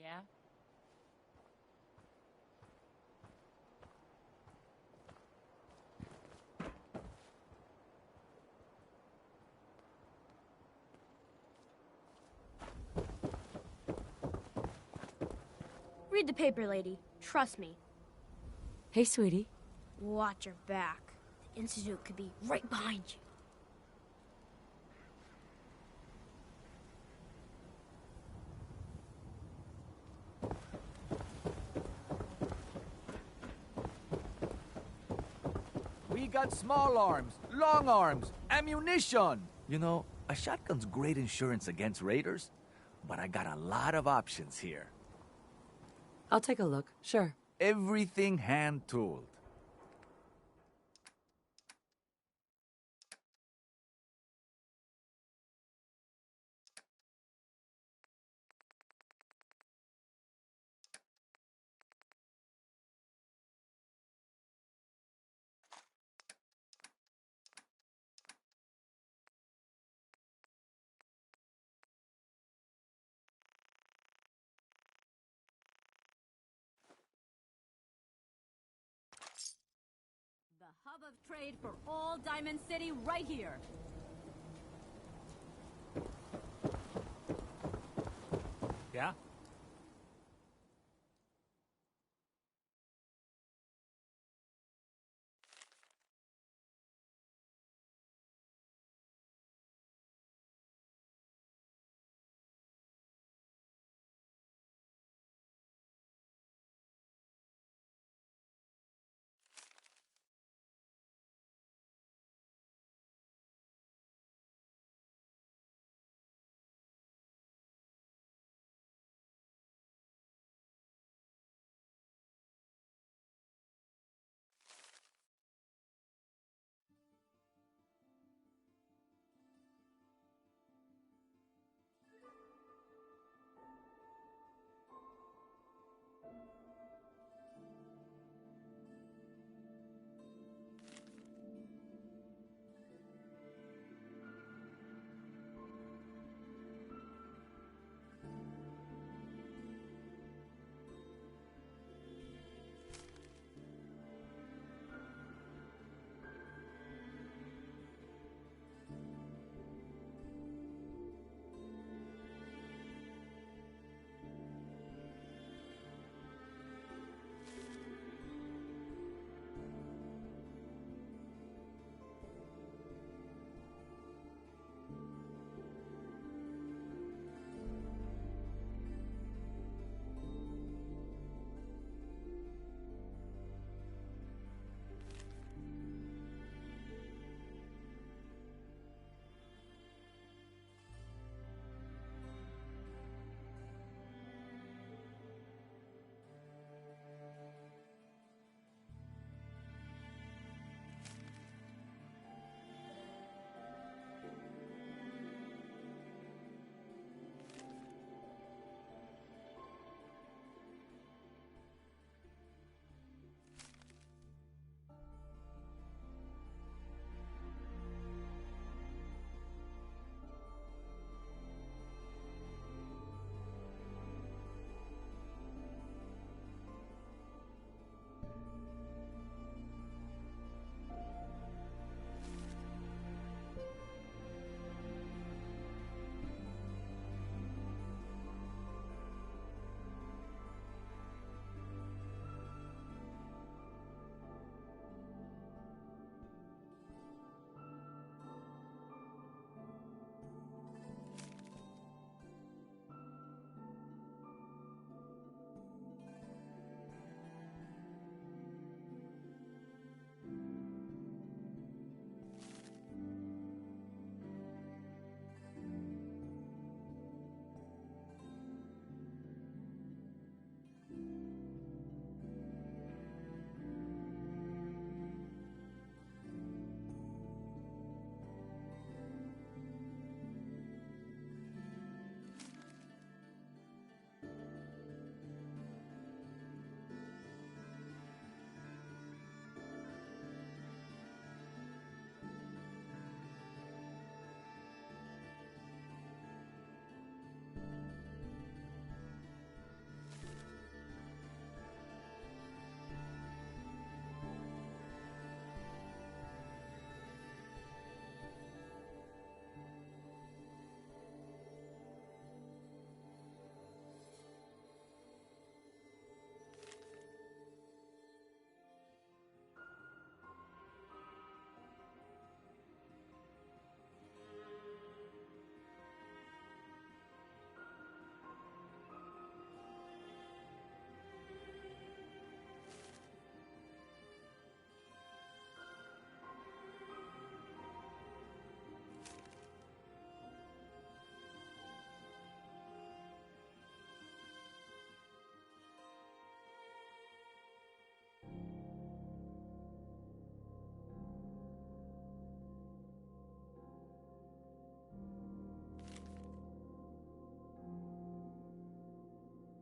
Yeah? Read the paper, lady. Trust me. Hey, sweetie. Watch your back. The Institute could be right behind you. We got small arms, long arms, ammunition. You know, a shotgun's great insurance against raiders, but I got a lot of options here. I'll take a look, sure. Everything hand-tooled. The hub of trade for all Diamond City right here. Yeah?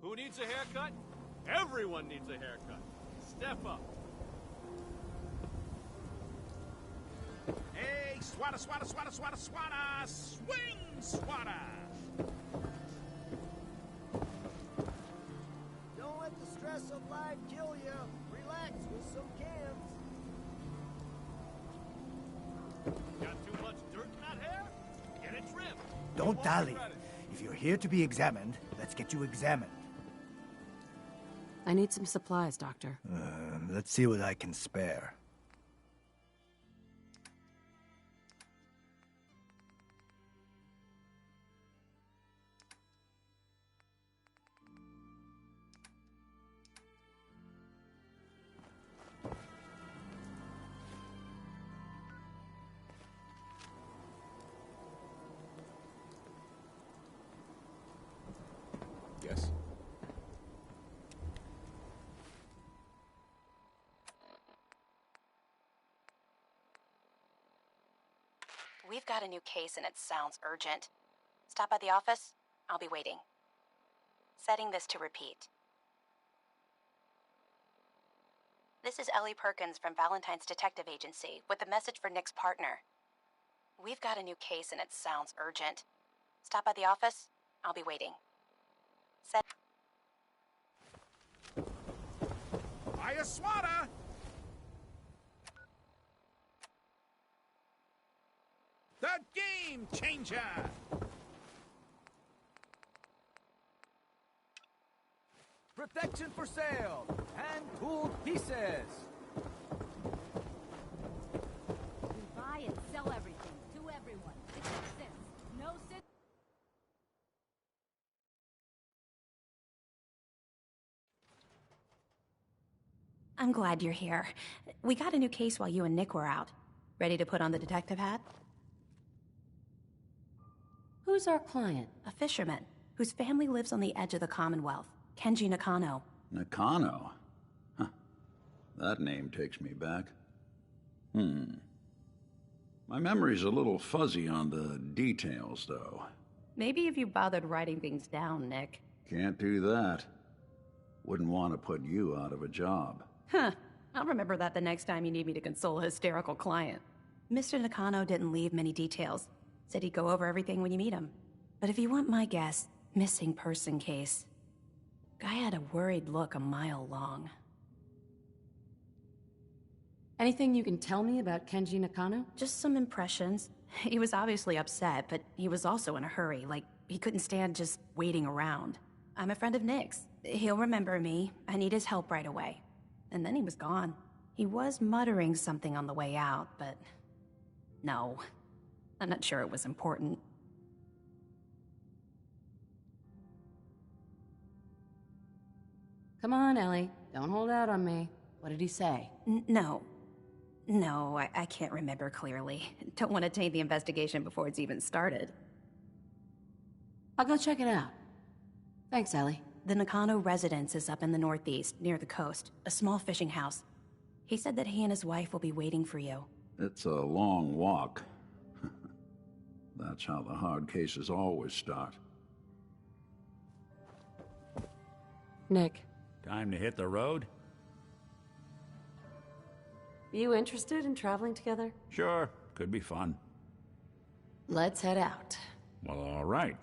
Who needs a haircut? Everyone needs a haircut. Step up. Hey, swata, swata, swata, swata, swata! Swing, swata! Don't let the stress of life kill you. Relax with some cans. Got too much dirt in that hair? Get it trimmed. Don't dally. If you're here to be examined, let's get you examined. I need some supplies, Doctor. Let's see what I can spare. Yes. We've got a new case and it sounds urgent. Stop by the office. I'll be waiting. Setting this to repeat. This is Ellie Perkins from Valentine's Detective Agency with a message for Nick's partner. We've got a new case and it sounds urgent. Stop by the office. I'll be waiting. Hiya, swata! The game changer! Protection for sale! Hand-tooled pieces! We buy and sell everything to everyone. Except Sims. No Sims. I'm glad you're here. We got a new case while you and Nick were out. Ready to put on the detective hat? Who's our client? A fisherman whose family lives on the edge of the Commonwealth, Kenji Nakano. Nakano? Huh. That name takes me back. My memory's a little fuzzy on the details, though. Maybe if you bothered writing things down, Nick. Can't do that. Wouldn't want to put you out of a job. Huh. I'll remember that the next time you need me to console a hysterical client. Mr. Nakano didn't leave many details. Said he'd go over everything when you meet him. But if you want my guess, missing person case. Guy had a worried look a mile long. Anything you can tell me about Kenji Nakano? Just some impressions. He was obviously upset, but he was also in a hurry, like he couldn't stand just waiting around. I'm a friend of Nick's. He'll remember me. I need his help right away. And then he was gone. He was muttering something on the way out, but... no. I'm not sure it was important. Come on, Ellie. Don't hold out on me. What did he say? No. No, I can't remember clearly. Don't want to taint the investigation before it's even started. I'll go check it out. Thanks, Ellie. The Nakano residence is up in the northeast, near the coast. A small fishing house. He said that he and his wife will be waiting for you. It's a long walk. That's how the hard cases always start. Nick, Time to hit the road? you interested in traveling together? Sure, could be fun. Let's head out. Well, all right.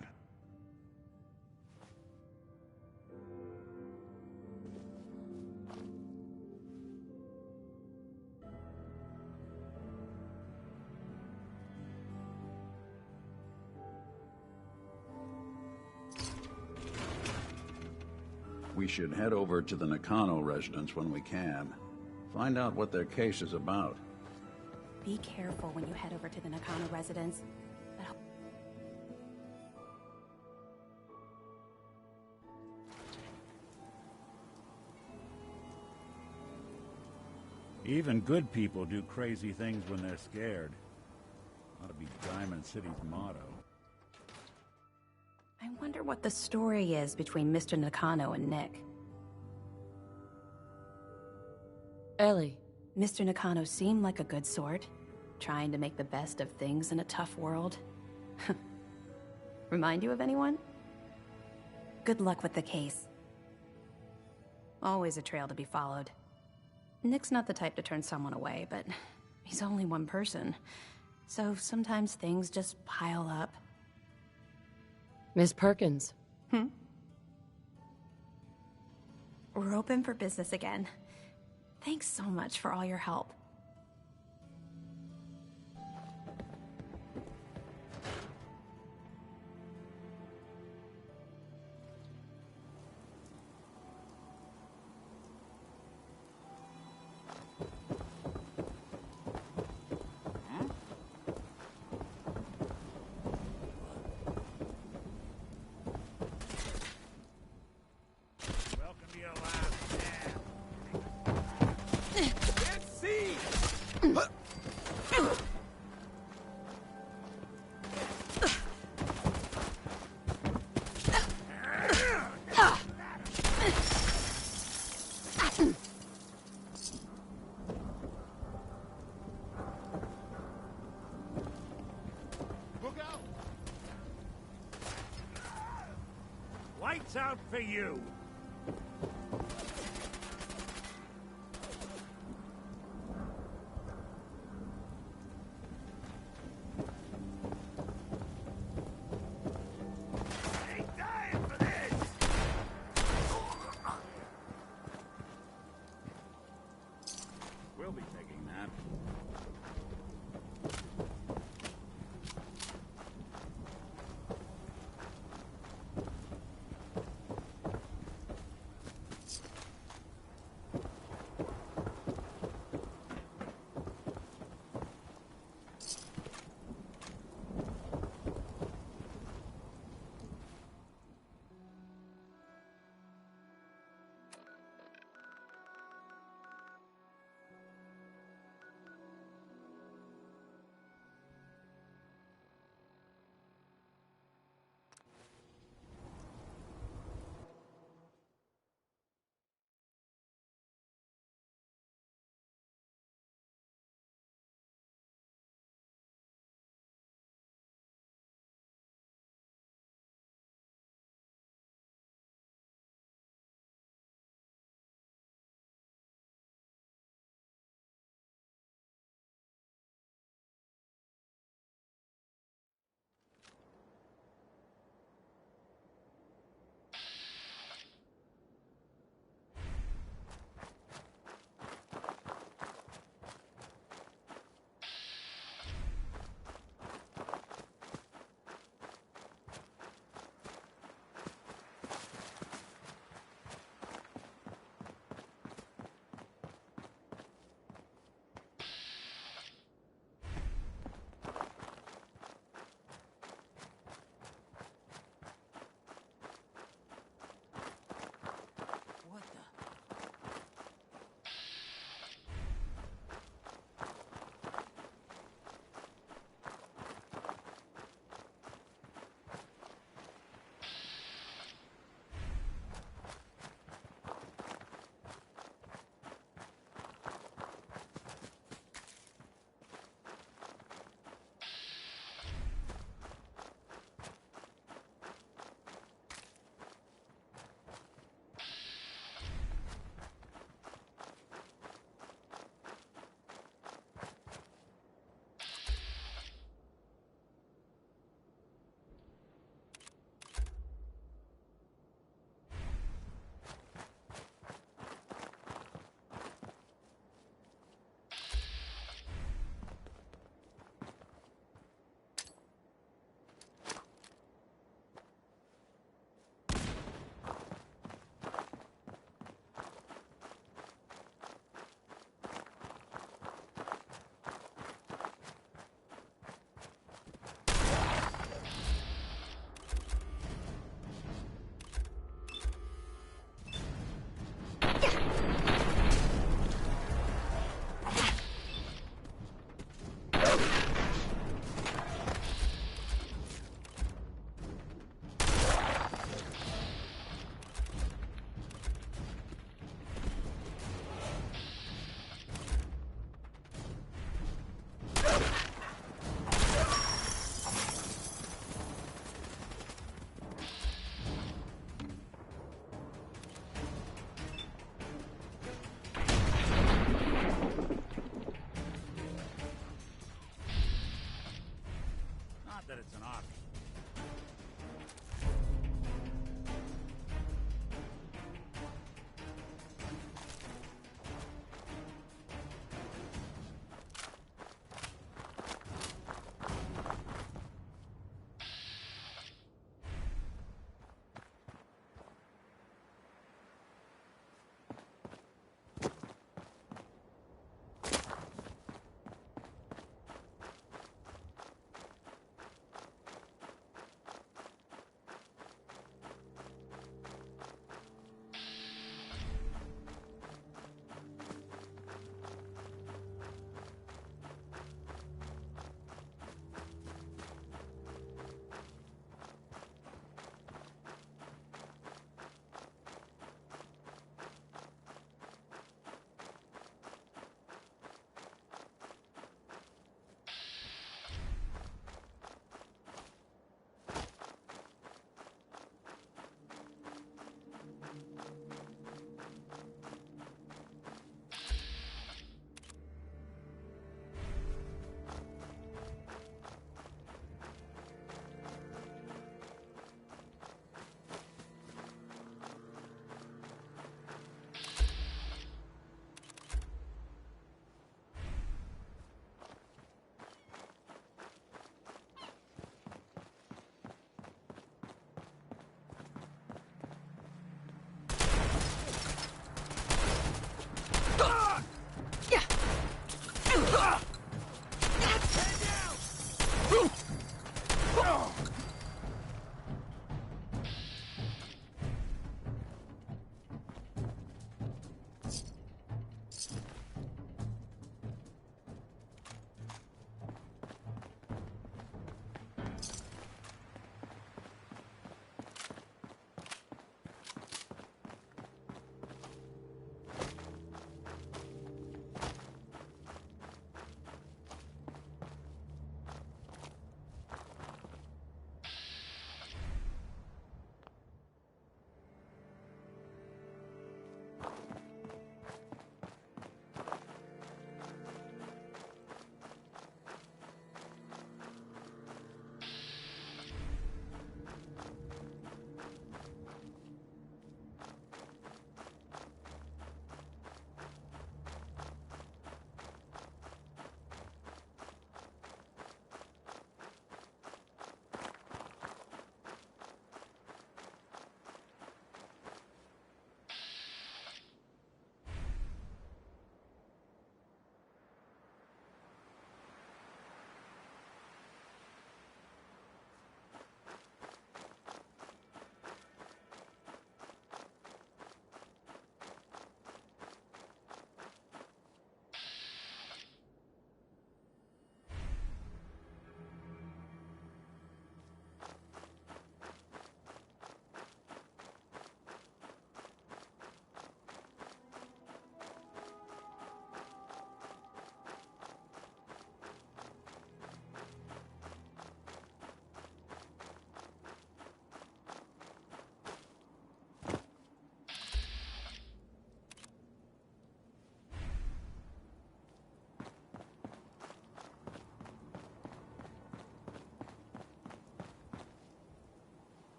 We should head over to the Nakano residence when we can. Find out what their case is about. Be careful when you head over to the Nakano residence. Even good people do crazy things when they're scared. Ought to be Diamond City's motto. I wonder what the story is between Mr. Nakano and Nick. Ellie, Mr. Nakano seemed like a good sort, trying to make the best of things in a tough world. Remind you of anyone? Good luck with the case. Always a trail to be followed. Nick's not the type to turn someone away, but he's only one person. So sometimes things just pile up. Miss Perkins. We're open for business again. Thanks so much for all your help. Welcome to your last nap. Let's see! Look out! Lights out for you! Ain't dying for this! We'll be taking that.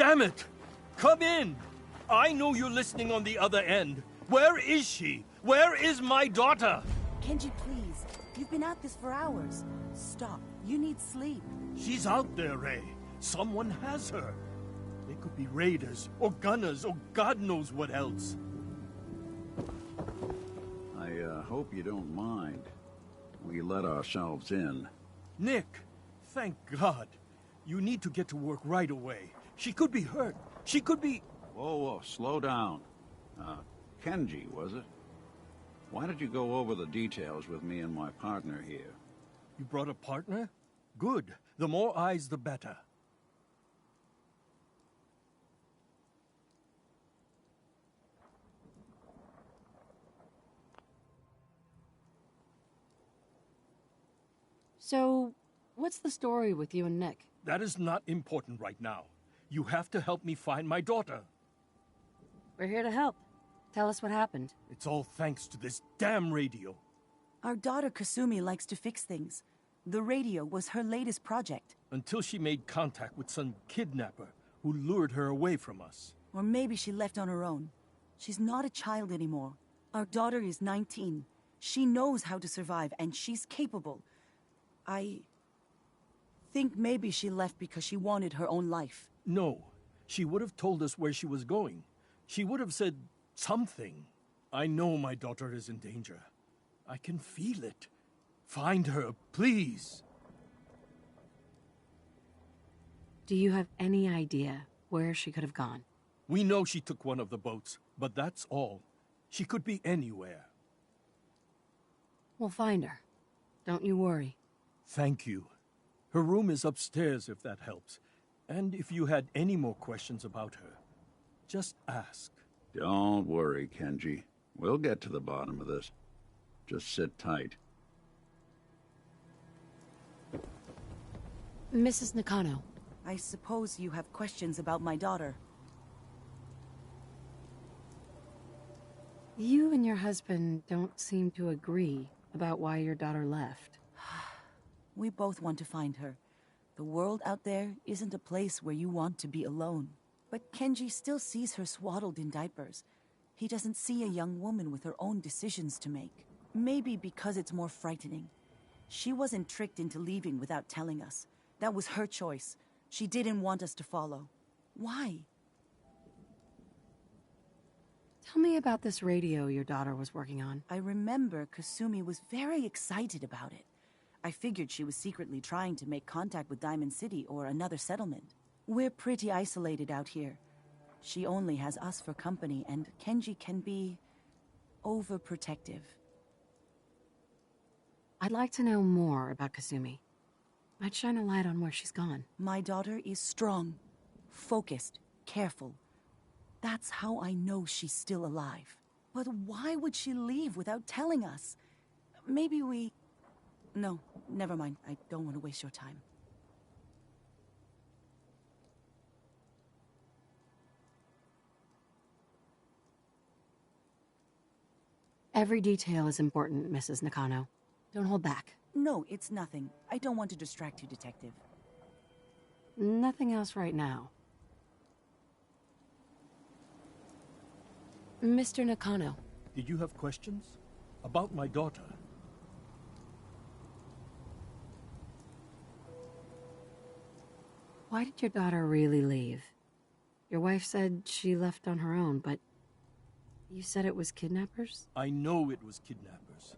Damn it! Come in! I know you're listening on the other end. Where is she? Where is my daughter? Kenji, please. You've been at this for hours. Stop. You need sleep. She's out there, Ray. Someone has her. They could be raiders, or gunners, or God knows what else. I hope you don't mind. We let ourselves in. Nick, thank God. You need to get to work right away. She could be hurt. She could be... Whoa, slow down. Kenji, was it? Why did you go over the details with me and my partner here? You brought a partner? Good. The more eyes, the better. So, what's the story with you and Nick? That is not important right now. You have to help me find my daughter. We're here to help. Tell us what happened. It's all thanks to this damn radio. Our daughter Kasumi likes to fix things. The radio was her latest project. Until she made contact with some kidnapper who lured her away from us. Or maybe she left on her own. She's not a child anymore. Our daughter is 19. She knows how to survive, and she's capable. I think maybe she left because she wanted her own life. No. She would have told us where she was going. She would have said something. I know my daughter is in danger. I can feel it. Find her, please. Do you have any idea where she could have gone? We know she took one of the boats, but that's all. She could be anywhere. We'll find her. Don't you worry. Thank you. Her room is upstairs, if that helps. And if you had any more questions about her, just ask. Don't worry, Kenji. We'll get to the bottom of this. Just sit tight. Mrs. Nakano. I suppose you have questions about my daughter. You and your husband don't seem to agree about why your daughter left. We both want to find her. The world out there isn't a place where you want to be alone. But Kenji still sees her swaddled in diapers. He doesn't see a young woman with her own decisions to make. Maybe because it's more frightening. She wasn't tricked into leaving without telling us. That was her choice. She didn't want us to follow. Why? Tell me about this radio your daughter was working on. I remember Kasumi was very excited about it. I figured she was secretly trying to make contact with Diamond City or another settlement. We're pretty isolated out here. She only has us for company, and Kenji can be overprotective. I'd like to know more about Kasumi. Might shine a light on where she's gone. My daughter is strong, focused, careful. That's how I know she's still alive. But why would she leave without telling us? Maybe we... No, never mind. I don't want to waste your time. Every detail is important, Mrs. Nakano. Don't hold back. No, it's nothing. I don't want to distract you, Detective. Nothing else right now. Mr. Nakano. Did you have questions? About my daughter? Why did your daughter really leave? Your wife said she left on her own, but you said it was kidnappers? I know it was kidnappers.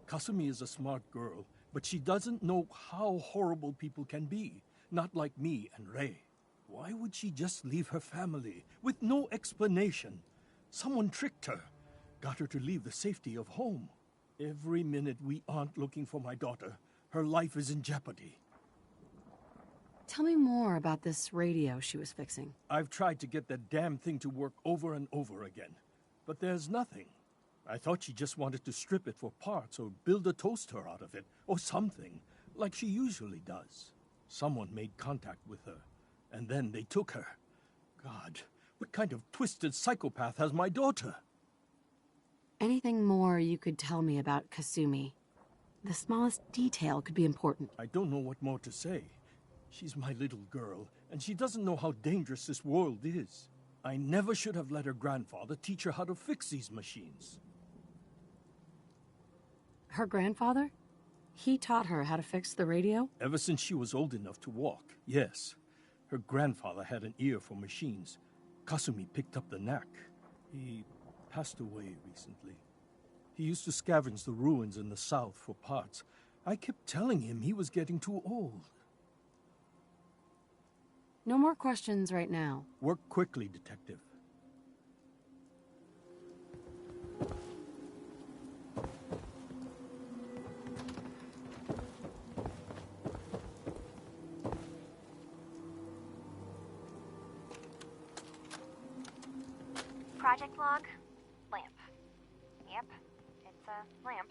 Kasumi is a smart girl, but she doesn't know how horrible people can be. Not like me and Ray. Why would she just leave her family with no explanation? Someone tricked her, got her to leave the safety of home. Every minute we aren't looking for my daughter, her life is in jeopardy. Tell me more about this radio she was fixing. I've tried to get that damn thing to work over and over again, but there's nothing. I thought she just wanted to strip it for parts or build a toaster out of it, or something, like she usually does. Someone made contact with her, and then they took her. God, what kind of twisted psychopath has my daughter? Anything more you could tell me about Kasumi? The smallest detail could be important. I don't know what more to say. She's my little girl, and she doesn't know how dangerous this world is. I never should have let her grandfather teach her how to fix these machines. Her grandfather? He taught her how to fix the radio? Ever since she was old enough to walk, yes. Her grandfather had an ear for machines. Kasumi picked up the knack. He passed away recently. He used to scavenge the ruins in the south for parts. I kept telling him he was getting too old. No more questions right now. Work quickly, Detective. Project log, lamp. Yep, it's a lamp.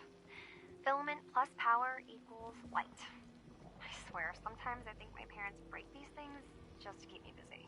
Filament plus power equals light. I swear, sometimes I think my parents break these things just to keep me busy.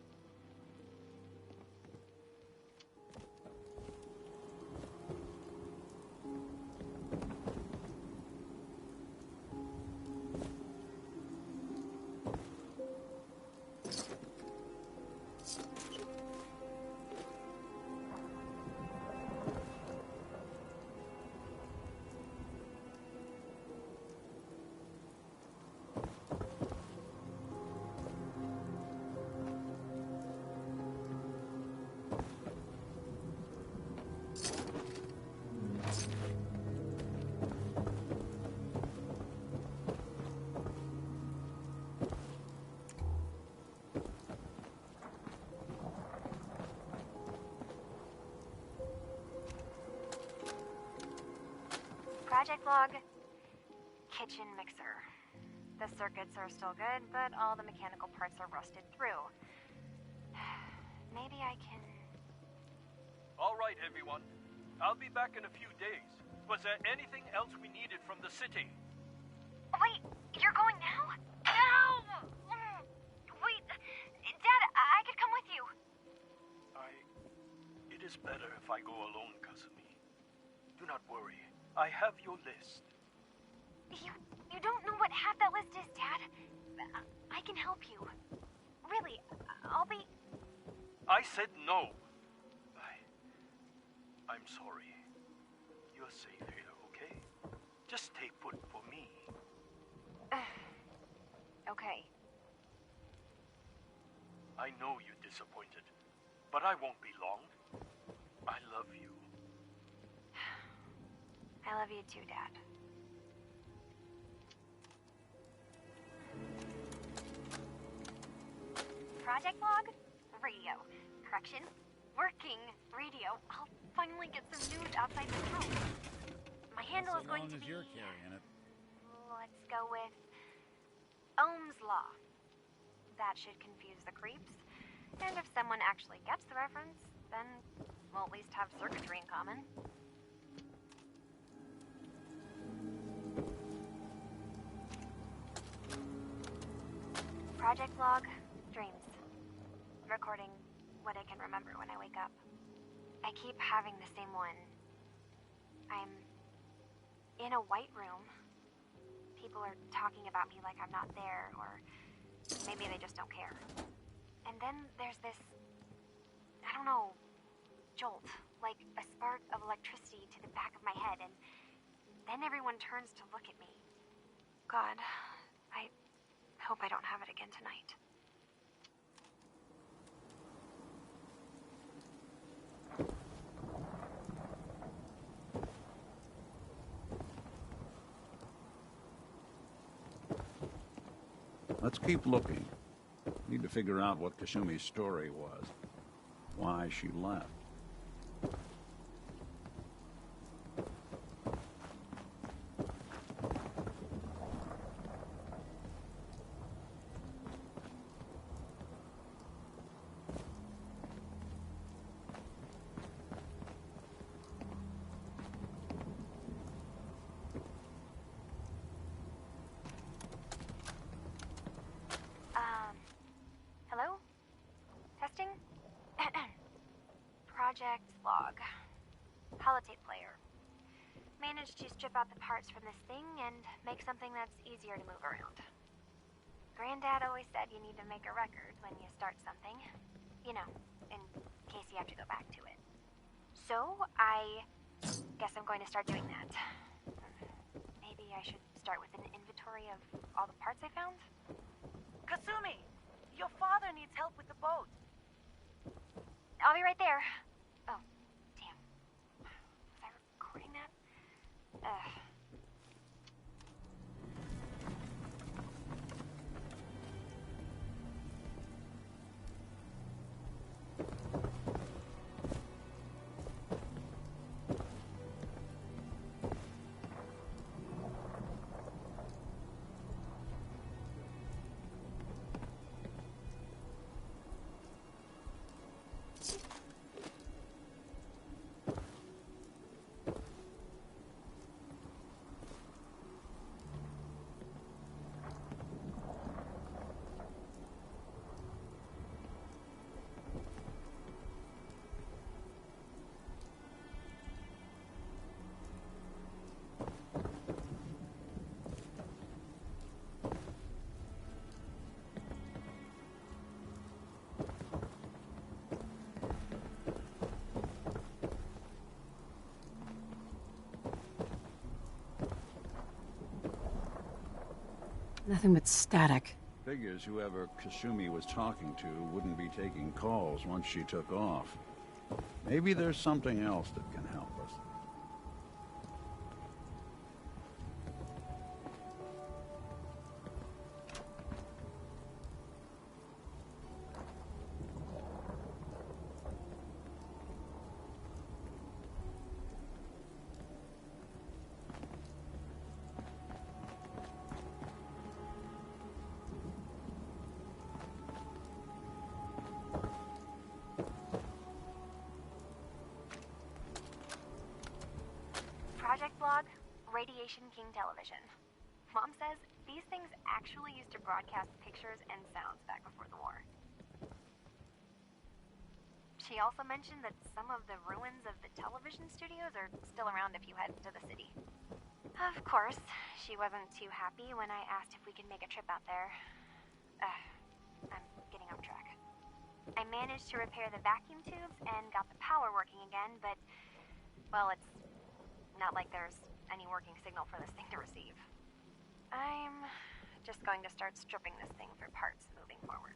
Project log, kitchen mixer. The circuits are still good, but all the mechanical parts are rusted through. Maybe I can... All right, everyone. I'll be back in a few days. Was there anything else we needed from the city? Wait, you're going now? No! Wait, Dad, I could come with you. It is better if I go alone, Kasumi. Do not worry. I have your list. You don't know what half that list is, Dad. I can help you. Really, I'll be... I said no. I'm sorry. You're safe here, okay? Just stay put for me. Okay. I know you're disappointed, but I won't be long. I love you. I love you too, Dad. Project log, radio. Correction, working radio. I'll finally get some news outside this room. My handle is going to be... you're carrying it. Let's go with Ohm's Law. That should confuse the creeps. And if someone actually gets the reference, then we'll at least have circuitry in common. Project log, dreams. Recording what I can remember when I wake up. I keep having the same one. I'm in a white room. People are talking about me like I'm not there, or maybe they just don't care. And then there's this, I don't know, jolt, like a spark of electricity to the back of my head, and then everyone turns to look at me. God, I hope I don't have it again tonight. Let's keep looking. Need to figure out what Kasumi's story was. Why she left. Hello? Testing? Project log. Holotape player. Managed to strip out the parts from this thing and make something that's easier to move around. Granddad always said you need to make a record when you start something. You know, in case you have to go back to it. So, I guess I'm going to start doing that. Maybe I should start with an inventory of all the parts I found? Kasumi! Your father needs help with the boat. I'll be right there. Oh, damn. Was I recording that? Nothing but static. Figures whoever Kasumi was talking to wouldn't be taking calls once she took off. Maybe there's something else that can help us. Project Blog, Radiation King Television. Mom says these things actually used to broadcast pictures and sounds back before the war. She also mentioned that some of the ruins of the television studios are still around if you head into the city. Of course, she wasn't too happy when I asked if we could make a trip out there. I'm getting off track. I managed to repair the vacuum tubes and got the power working again, but, well, it's not like there's any working signal for this thing to receive. I'm just going to start stripping this thing for parts moving forward.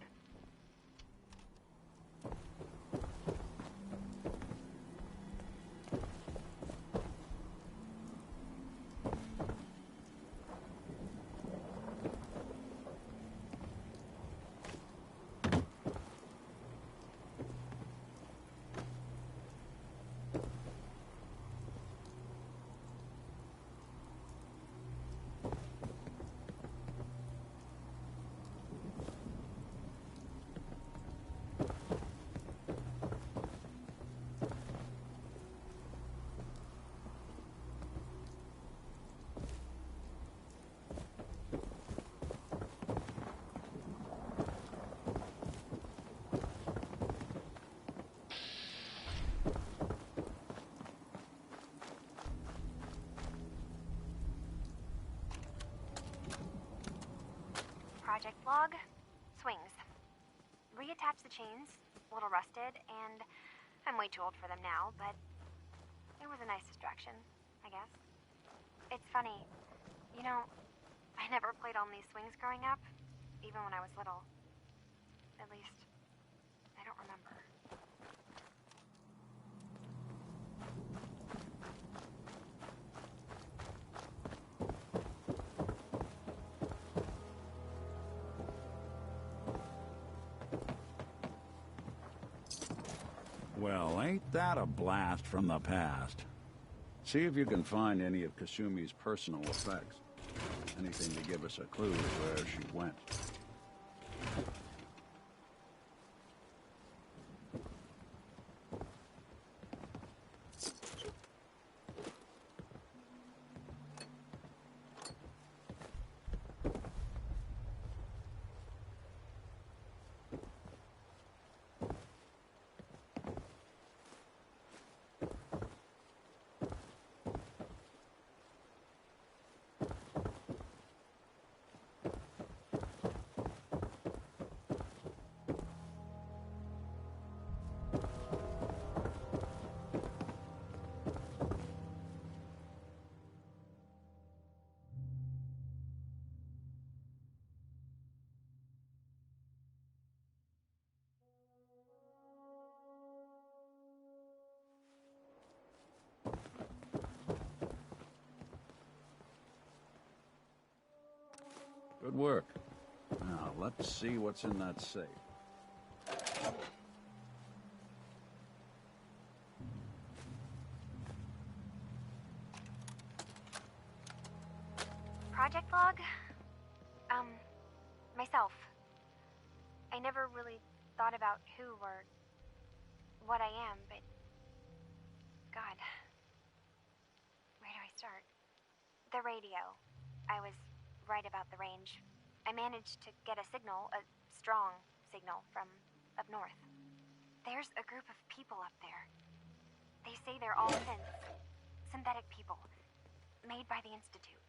Project Log, swings. Reattach the chains, a little rusted, and I'm way too old for them now, but it was a nice distraction, I guess. It's funny, you know, I never played on these swings growing up, even when I was little. At least, I don't remember. Well, ain't that a blast from the past? See if you can find any of Kasumi's personal effects. Anything to give us a clue to where she went. Good work. Now, let's see what's in that safe. Project log? Myself. I never really thought about who or what I am, but... God. Where do I start? The radio. I was right about the range. I managed to get a signal, a strong signal, from up north. There's a group of people up there. They say they're all synthetic people, made by the Institute.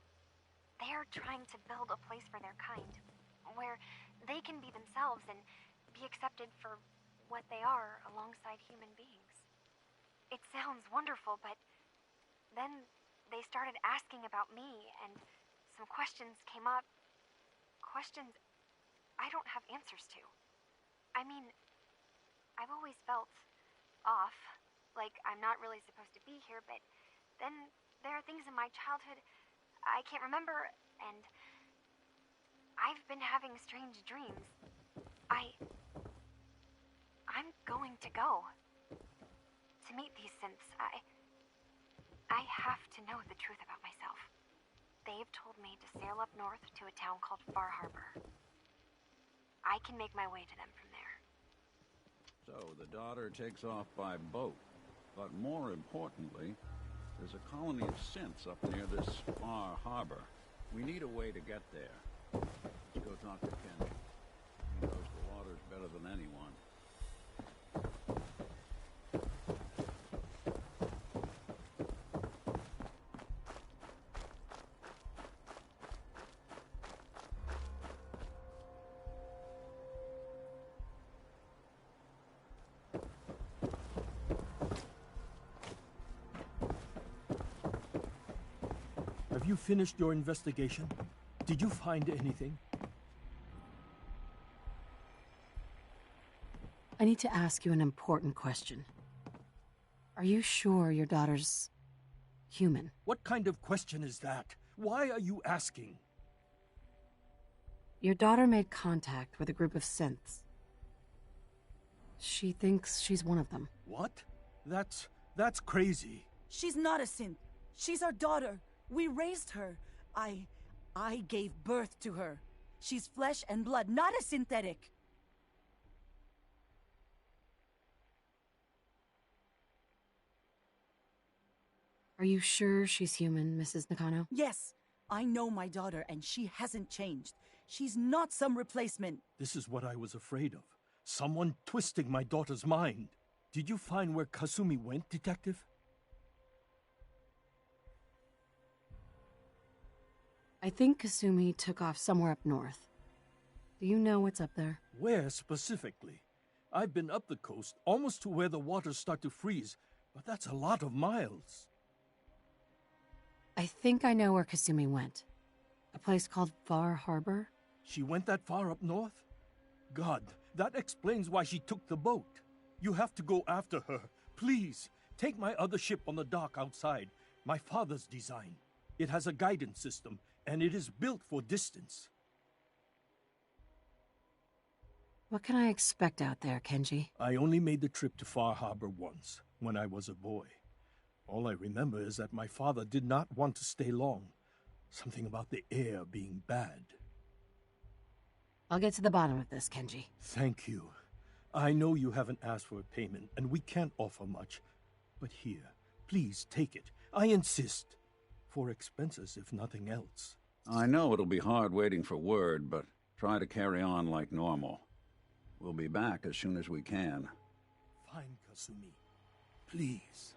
They're trying to build a place for their kind, where they can be themselves and be accepted for what they are alongside human beings. It sounds wonderful, but then they started asking about me, and some questions came up. Questions I don't have answers to. I mean, I've always felt off, like I'm not really supposed to be here, but then there are things in my childhood I can't remember, and I've been having strange dreams. I'm going to go to meet these synths. I have to know the truth about myself. They've told me to sail up north to a town called Far Harbor. I can make my way to them from there. So, the daughter takes off by boat. But more importantly, there's a colony of synths up near this Far Harbor. We need a way to get there. Let's go talk to Kenji. He knows the waters better than anyone. Have you finished your investigation? Did you find anything? I need to ask you an important question. Are you sure your daughter's human? What kind of question is that? Why are you asking? Your daughter made contact with a group of synths. She thinks she's one of them. What? That's crazy. She's not a synth. She's our daughter. We raised her. I gave birth to her. She's flesh and blood, not a synthetic. Are you sure she's human, Mrs. Nakano? Yes. I know my daughter, and she hasn't changed. She's not some replacement. This is what I was afraid of. Someone twisting my daughter's mind. Did you find where Kasumi went, Detective? I think Kasumi took off somewhere up north. Do you know what's up there? Where specifically? I've been up the coast, almost to where the waters start to freeze, but that's a lot of miles. I think I know where Kasumi went. A place called Far Harbor? She went that far up north? God, that explains why she took the boat. You have to go after her. Please, take my other ship on the dock outside. My father's design. It has a guidance system, and it is built for distance. What can I expect out there, Kenji? I only made the trip to Far Harbor once, when I was a boy. All I remember is that my father did not want to stay long. Something about the air being bad. I'll get to the bottom of this, Kenji. Thank you. I know you haven't asked for a payment, and we can't offer much. But here, please take it. I insist. For expenses, if nothing else. I know it'll be hard waiting for word, but try to carry on like normal. We'll be back as soon as we can. Fine, Kasumi. Please.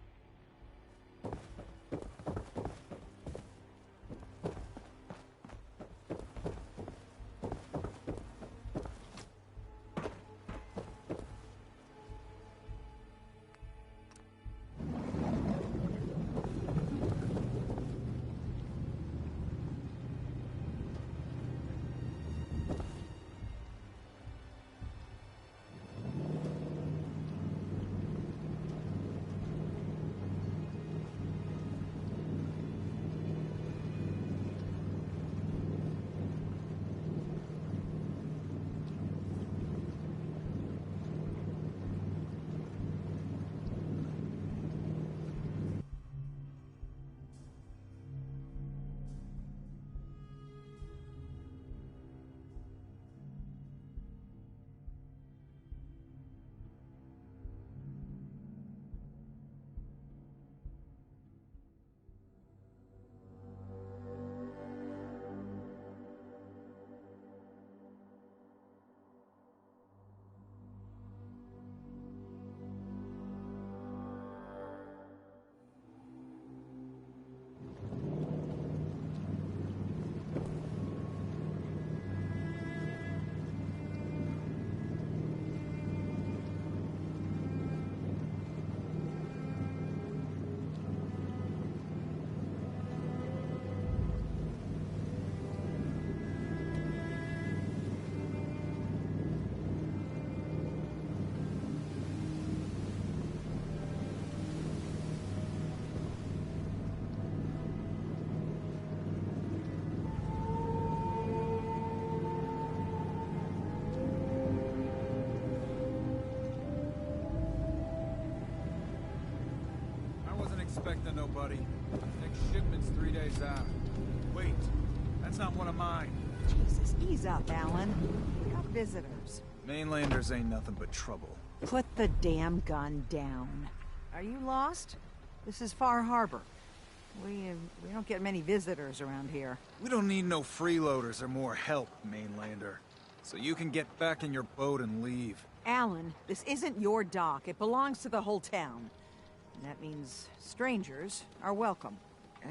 expecting nobody. Next shipment's 3 days out. Wait, that's not one of mine. Jesus, ease up, Alan. We got visitors. Mainlanders ain't nothing but trouble. Put the damn gun down. Are you lost? This is Far Harbor. We don't get many visitors around here. We don't need no freeloaders or more help, Mainlander. So you can get back in your boat and leave. Alan, this isn't your dock. It belongs to the whole town. And that means strangers are welcome.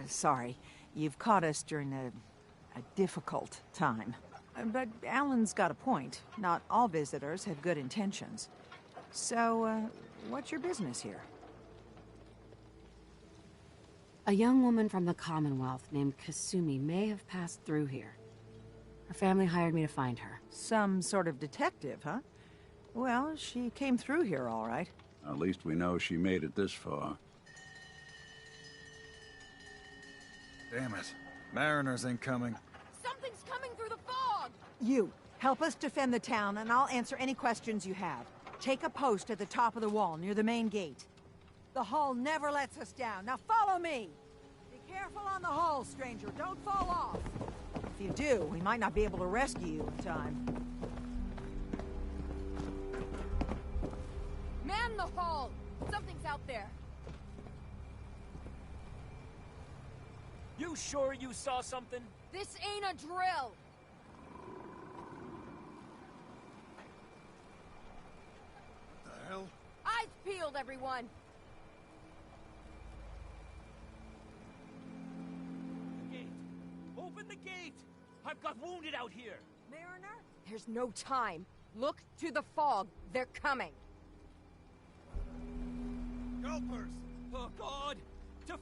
Sorry, you've caught us during a difficult time. But Alan's got a point. Not all visitors have good intentions. So, what's your business here? A young woman from the Commonwealth named Kasumi may have passed through here. Her family hired me to find her. Some sort of detective, huh? Well, she came through here all right. At least we know she made it this far. Damn it. Mariners ain't coming. Something's coming through the fog! You, help us defend the town, and I'll answer any questions you have. Take a post at the top of the wall, near the main gate. The hull never lets us down. Now follow me! Be careful on the hull, stranger. Don't fall off. If you do, we might not be able to rescue you in time. Man the hull! Something's out there. You sure you saw something? This ain't a drill! The hell? Eyes peeled, everyone! The gate! Open the gate! I've got wounded out here! Mariner? There's no time. Look to the fog. They're coming. Gulpers! Oh, God! To...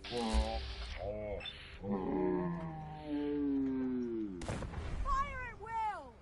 Fire at will!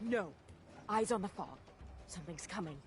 No. Eyes on the fog. Something's coming.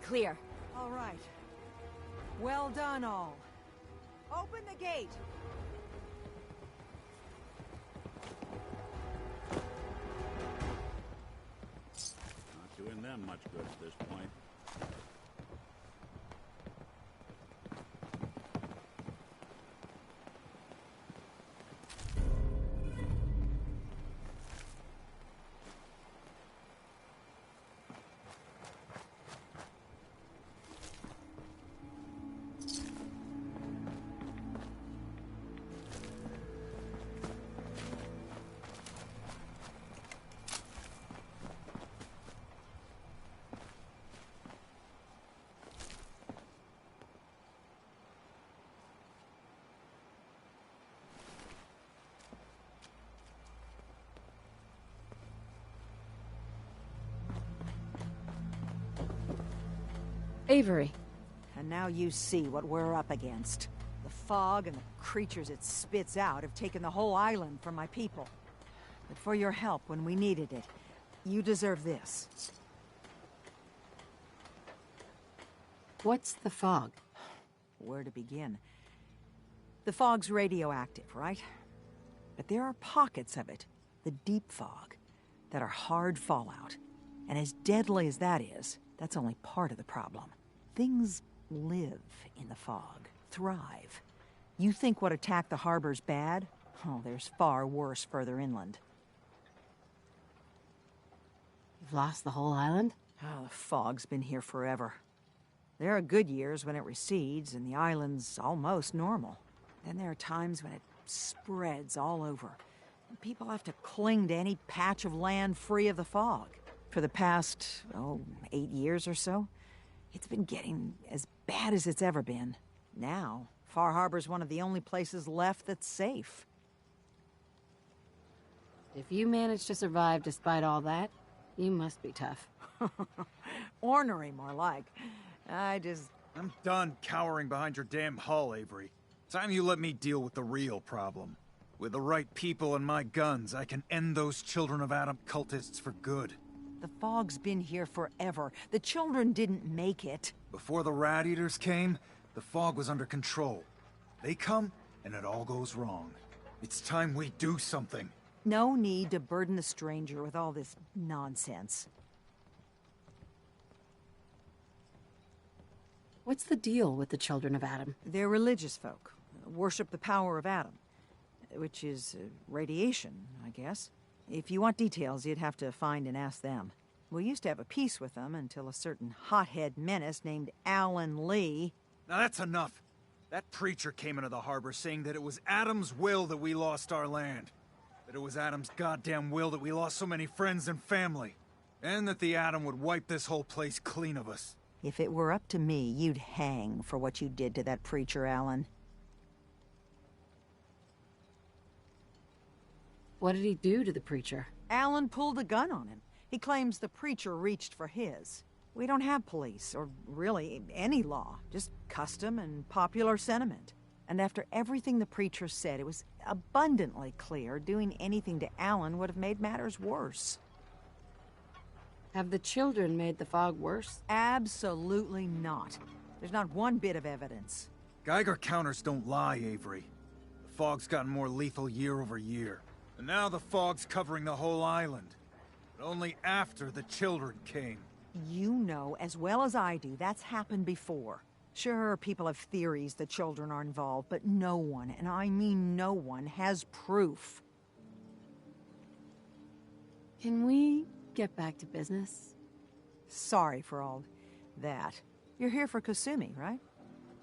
Clear. All right. Well done, all. Open the gate. Not doing them much good at this point. Avery. And now you see what we're up against. The fog and the creatures it spits out have taken the whole island from my people. But for your help when we needed it, you deserve this. What's the fog? Where to begin? The fog's radioactive, right? But there are pockets of it, the deep fog, that are hard fallout. And as deadly as that is, that's only part of the problem. Things live in the fog, thrive. You think what attacked the harbor's bad? Oh, there's far worse further inland. You've lost the whole island? Oh, the fog's been here forever. There are good years when it recedes and the island's almost normal. Then there are times when it spreads all over. And people have to cling to any patch of land free of the fog. For the past, 8 years or so, it's been getting as bad as it's ever been. Now, Far Harbor's one of the only places left that's safe. If you managed to survive despite all that, you must be tough. Ornery, more like. I'm done cowering behind your damn hull, Avery. Time you let me deal with the real problem. With the right people and my guns, I can end those Children of Adam cultists for good. The fog's been here forever. The children didn't make it. Before the Rat Eaters came, the fog was under control. They come, and it all goes wrong. It's time we do something. No need to burden the stranger with all this nonsense. What's the deal with the Children of Adam? They're religious folk. Worship the power of Adam. Which is radiation, I guess. If you want details, you'd have to find and ask them. We used to have a peace with them until a certain hothead menace named Alan Lee... Now that's enough. That preacher came into the harbor saying that it was Adam's will that we lost our land. That it was Adam's goddamn will that we lost so many friends and family. And that the Adam would wipe this whole place clean of us. If it were up to me, you'd hang for what you did to that preacher, Alan. What did he do to the preacher? Alan pulled a gun on him. He claims the preacher reached for his. We don't have police, or really any law, just custom and popular sentiment. And after everything the preacher said, it was abundantly clear doing anything to Alan would have made matters worse. Have the children made the fog worse? Absolutely not. There's not one bit of evidence. Geiger counters don't lie, Avery. The fog's gotten more lethal year over year. And now the fog's covering the whole island. But only after the children came. You know as well as I do that's happened before. Sure, people have theories the children are involved, but no one, and I mean no one, has proof. Can we get back to business? Sorry for all that. You're here for Kasumi, right?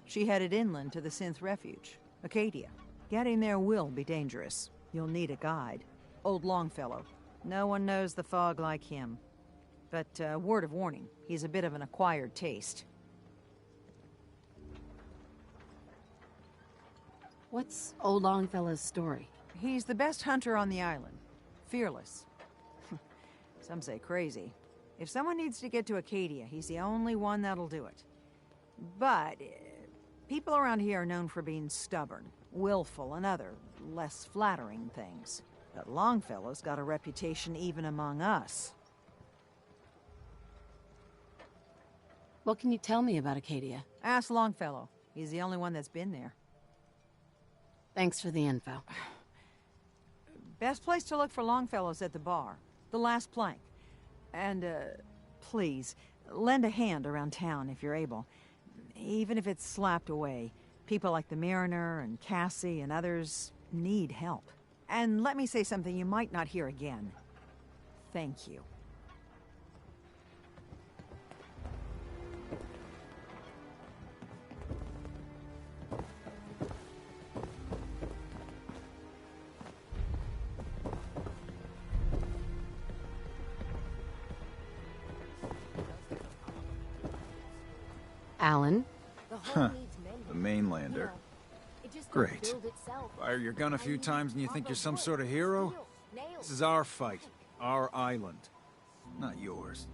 She headed inland to the Synth Refuge, Acadia. Getting there will be dangerous. You'll need a guide. Old Longfellow. No one knows the fog like him. But, word of warning, he's a bit of an acquired taste. What's Old Longfellow's story? He's the best hunter on the island. Fearless. Some say crazy. If someone needs to get to Acadia, he's the only one that'll do it. But, people around here are known for being stubborn, willful, and other, less flattering things. But Longfellow's got a reputation even among us. What can you tell me about Acadia? Ask Longfellow. He's the only one that's been there. Thanks for the info. Best place to look for Longfellow's at the bar. The last plank. And, please, lend a hand around town if you're able. Even if it's slapped away. People like the Mariner and Cassie and others need help. And let me say something you might not hear again. Thank you. Alan? Huh. The mainlander. Great. Fire your gun a few times and you think you're some sort of hero? This is our fight. Our island. Not yours.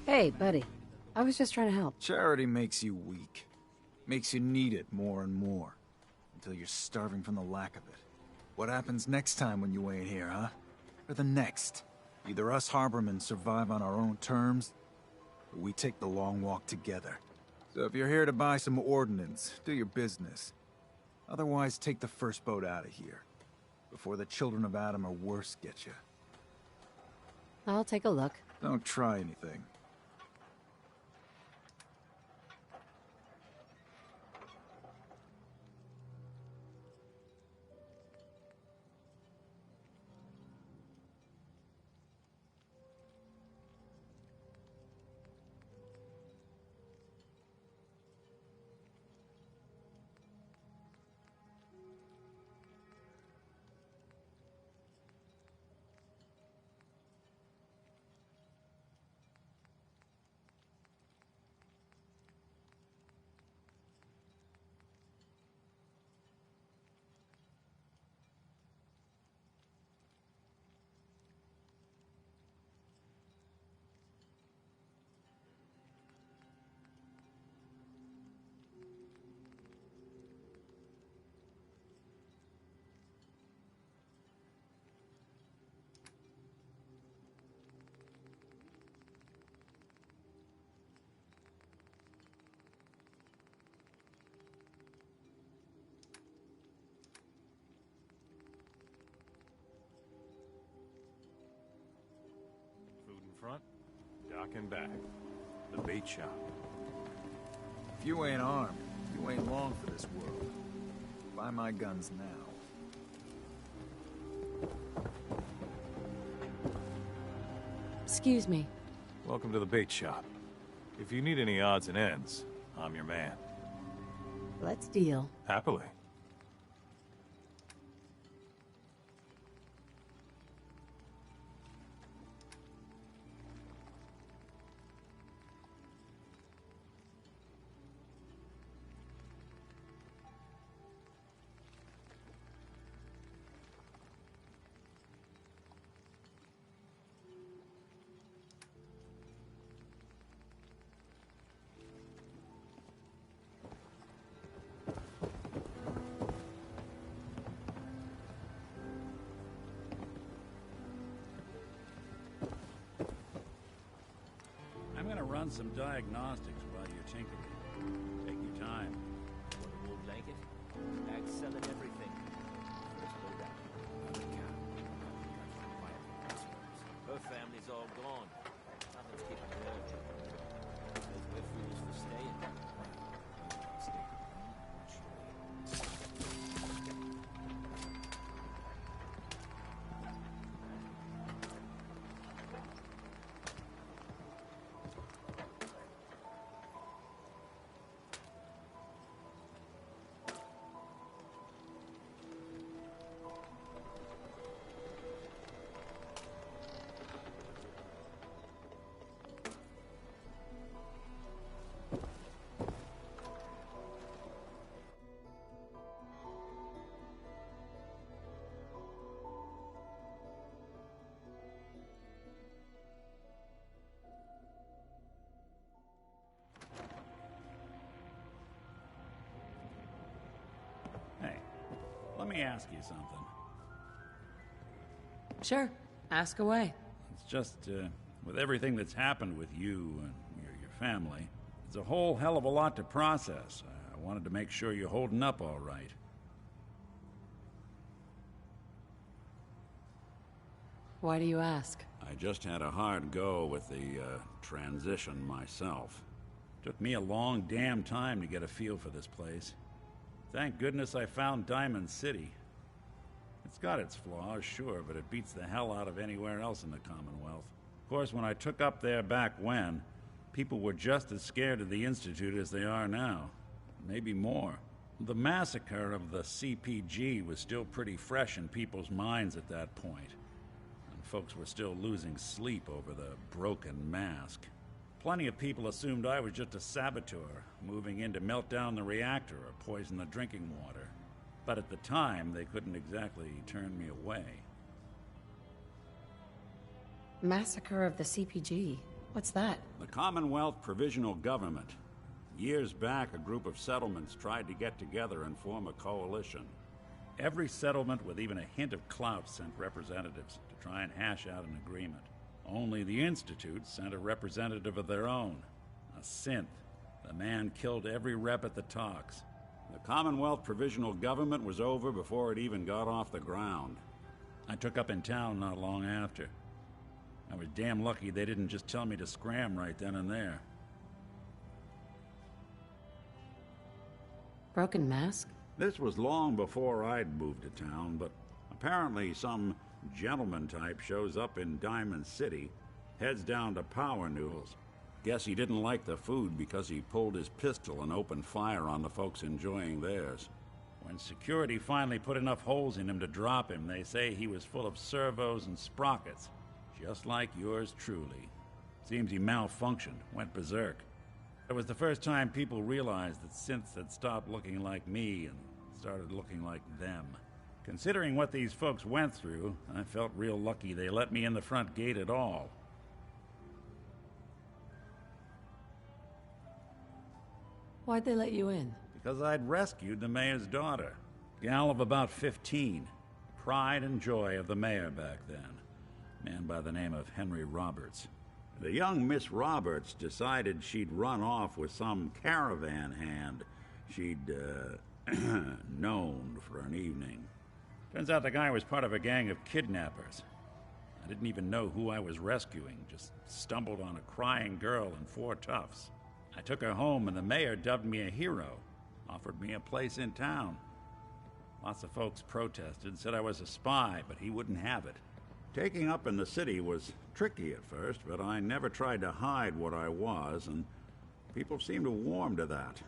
Hey, buddy. I was just trying to help. Charity makes you weak. Makes you need it more and more. Until you're starving from the lack of it. What happens next time when you ain't here, huh? Or the next? Either us Harbormen survive on our own terms, or we take the long walk together. So if you're here to buy some ordnance, do your business. Otherwise, take the first boat out of here. Before the children of Adam or worse get you. I'll take a look. Don't try anything. Front, dock and back. The bait shop. If you ain't armed, you ain't long for this world. Buy my guns now. Excuse me. Welcome to the bait shop. If you need any odds and ends, I'm your man. Let's deal. Happily. I'm gonna run some diagnostics while you're tinkering. Take your time. Want a wool blanket? Bag's selling everything. Let's go down. Her family's all gone. Nothing's keeping her here. Because we're fools for staying. Hey, let me ask you something. Sure. Ask away. It's just, with everything that's happened with you and your family, it's a whole hell of a lot to process. I wanted to make sure you're holding up all right. Why do you ask? I just had a hard go with the, transition myself. Took me a long damn time to get a feel for this place. Thank goodness I found Diamond City. It's got its flaws, sure, but it beats the hell out of anywhere else in the Commonwealth. Of course, when I took up there back when, people were just as scared of the Institute as they are now. Maybe more. The massacre of the CPG was still pretty fresh in people's minds at that point. And folks were still losing sleep over the broken mask. Plenty of people assumed I was just a saboteur, moving in to melt down the reactor or poison the drinking water. But at the time, they couldn't exactly turn me away. Massacre of the CPG. What's that? The Commonwealth Provisional Government. Years back, a group of settlements tried to get together and form a coalition. Every settlement with even a hint of clout sent representatives to try and hash out an agreement. Only the Institute sent a representative of their own, a synth. The man killed every rep at the talks. The Commonwealth Provisional Government was over before it even got off the ground. I took up in town not long after. I was damn lucky they didn't just tell me to scram right then and there. Broken mask? This was long before I'd moved to town, but apparently some gentleman type shows up in Diamond City, heads down to Power Noodles. Guess he didn't like the food because he pulled his pistol and opened fire on the folks enjoying theirs. When security finally put enough holes in him to drop him, they say he was full of servos and sprockets, just like yours truly. Seems he malfunctioned, went berserk. It was the first time people realized that synths had stopped looking like me and started looking like them. Considering what these folks went through, I felt real lucky they let me in the front gate at all. Why'd they let you in? Because I'd rescued the mayor's daughter. Gal of about 15. Pride and joy of the mayor back then. Man by the name of Henry Roberts. The young Miss Roberts decided she'd run off with some caravan hand she'd, known for an evening. Turns out the guy was part of a gang of kidnappers. I didn't even know who I was rescuing, just stumbled on a crying girl and 4 toughs. I took her home and the mayor dubbed me a hero, offered me a place in town. Lots of folks protested, said I was a spy, but he wouldn't have it. Taking up in the city was tricky at first, but I never tried to hide what I was, and people seemed to warm to that.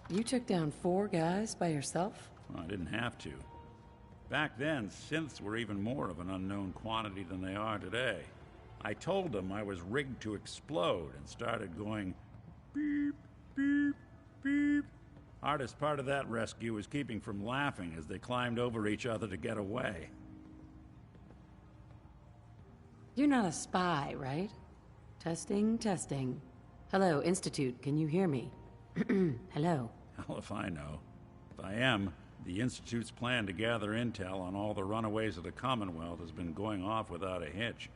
You took down 4 guys by yourself? Well, I didn't have to. Back then, synths were even more of an unknown quantity than they are today. I told them I was rigged to explode and started going beep, beep, beep. Hardest part of that rescue was keeping from laughing as they climbed over each other to get away. You're not a spy, right? Testing, testing. Hello, Institute, can you hear me? Hello. Hell if I know. If I am, the Institute's plan to gather intel on all the runaways of the Commonwealth has been going off without a hitch.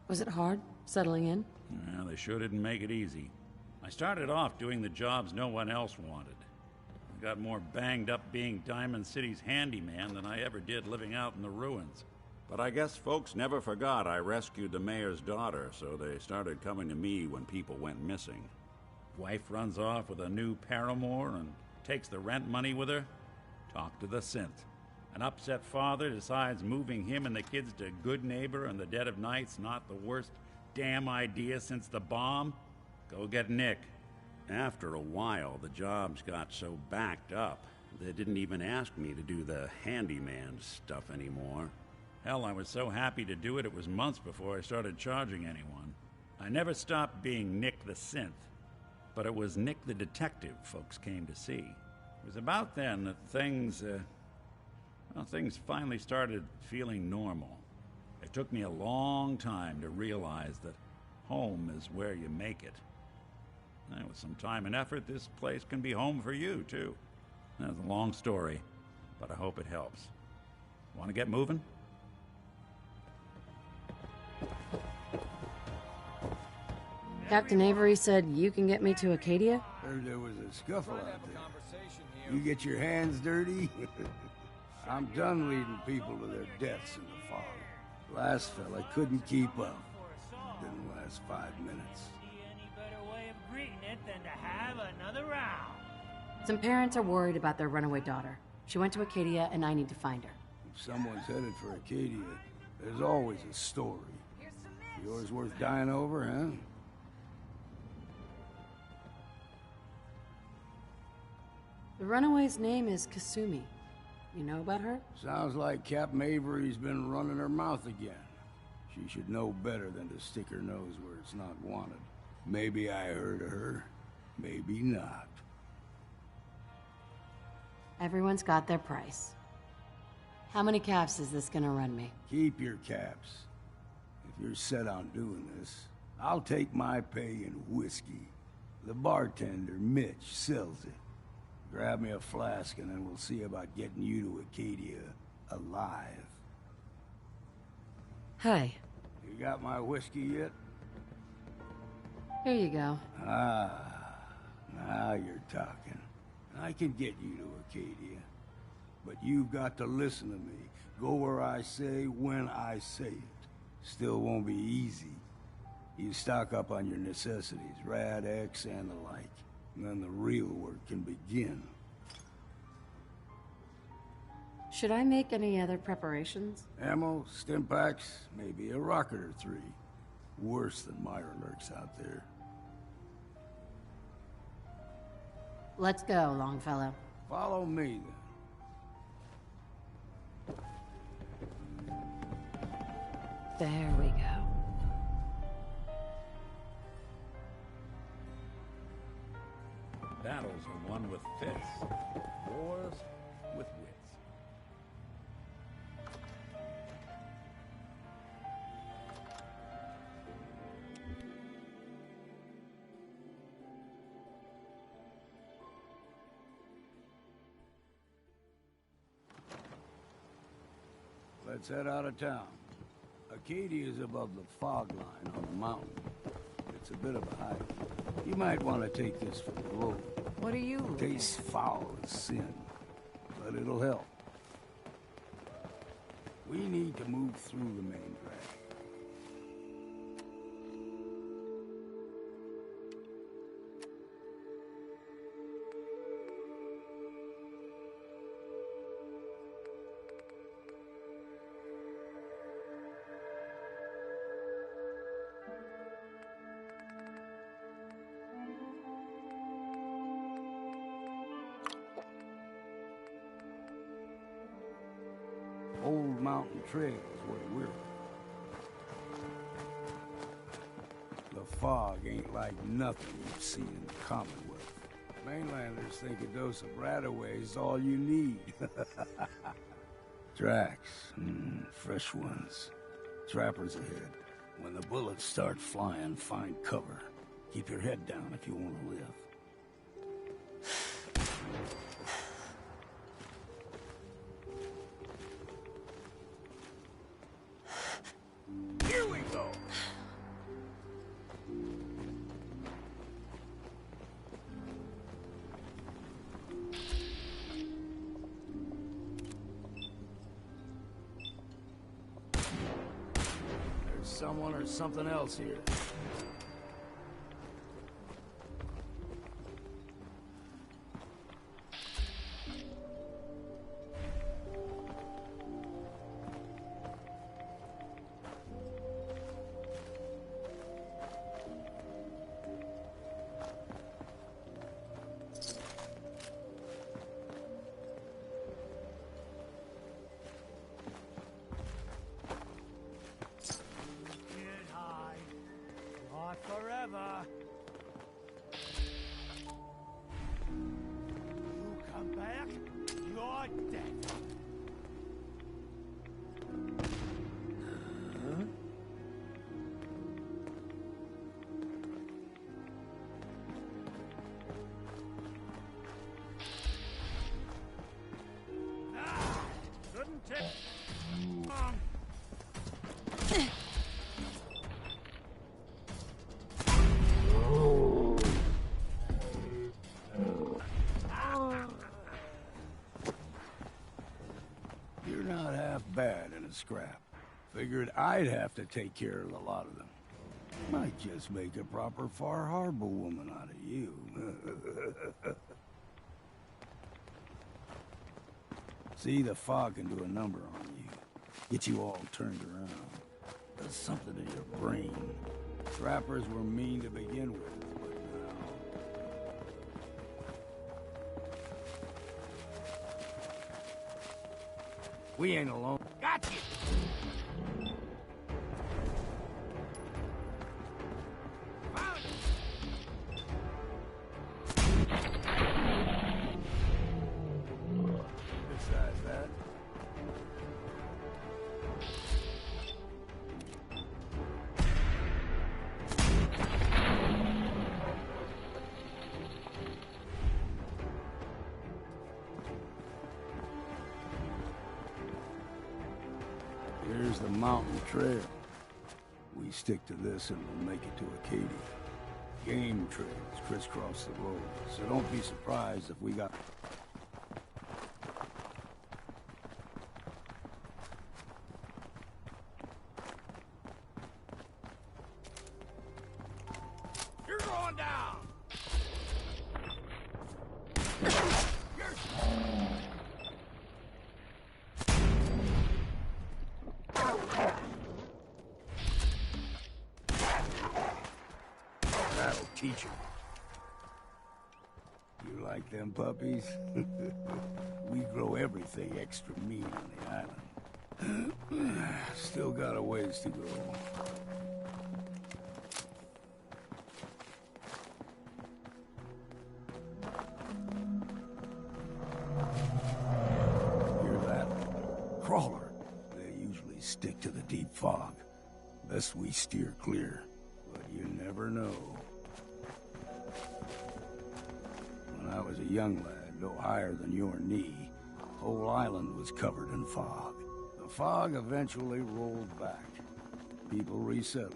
Was it hard, settling in? Well, they sure didn't make it easy. I started off doing the jobs no one else wanted. I got more banged up being Diamond City's handyman than I ever did living out in the ruins. But I guess folks never forgot I rescued the mayor's daughter, so they started coming to me when people went missing. Wife runs off with a new paramour and takes the rent money with her. Talk to the synth. An upset father decides moving him and the kids to Good Neighbor in the dead of night's not the worst damn idea since the bomb. Go get Nick. After a while, the jobs got so backed up, they didn't even ask me to do the handyman stuff anymore. Hell, I was so happy to do it, it was months before I started charging anyone. I never stopped being Nick the Synth, but it was Nick the Detective folks came to see. It was about then that things finally started feeling normal. It took me a long time to realize that home is where you make it. And with some time and effort, this place can be home for you, too. That's a long story, but I hope it helps. Want to get moving? Captain Avery said you can get me to Acadia? Heard there was a scuffle out there. You get your hands dirty? I'm done leading people to their deaths in the fog. Last fella couldn't keep up. Didn't last 5 minutes. Than to have another round. Some parents are worried about their runaway daughter. She went to Acadia, and I need to find her. If someone's headed for Acadia, there's always a story. Yours worth dying over, huh? The runaway's name is Kasumi. You know about her? Sounds like Captain Avery's been running her mouth again. She should know better than to stick her nose where it's not wanted. Maybe I heard of her, maybe not. Everyone's got their price. How many caps is this gonna run me? Keep your caps. If you're set on doing this, I'll take my pay in whiskey. The bartender, Mitch, sells it. Grab me a flask and then we'll see about getting you to Acadia alive. Hey. You got my whiskey yet? Here you go. Ah, now you're talking. I can get you to Acadia. But you've got to listen to me. Go where I say, when I say it. Still won't be easy. You stock up on your necessities, Rad-X and the like. And then the real work can begin. Should I make any other preparations? Ammo, stim packs, maybe a rocket or three. Worse than Myra lurks out there. Let's go, Longfellow. Follow me, then. There we go. Battles are won with fists, wars with wits. Let's head out of town. Acadia is above the fog line on the mountain. It's a bit of a hike. You might want to take this for the road. What are you? Tastes foul as sin, but it'll help. We need to move through the main drag. Old Mountain Trail is where we're at. The fog ain't like nothing you've seen in the Commonwealth. Mainlanders think a dose of Radaway is all you need. Tracks, fresh ones. Trappers ahead. When the bullets start flying, find cover. Keep your head down if you want to live. Here we go! There's someone or something else here. Not forever. You come back, you're dead. Shouldn't take long. You're not half bad in a scrap. Figured I'd have to take care of a lot of them. Might just make a proper Far Harbor woman out of you. See, the fog can do a number on you. Get you all turned around. Does something to your brain. Trappers were mean to begin with, but now... We ain't alone. Gotcha! Found it! Besides that, There's the mountain trail. We stick to this and we'll make it to Acadia. Game trails crisscross the road, so don't be surprised if we got... You're going down! That'll teach him. You like them puppies? We grow everything extra mean on the island. Still got a ways to go. Hear that? Crawler. They usually stick to the deep fog. Best we steer clear. But you never know. When I was a young lad, no higher than your knee, the whole island was covered in fog. The fog eventually rolled back. People resettled,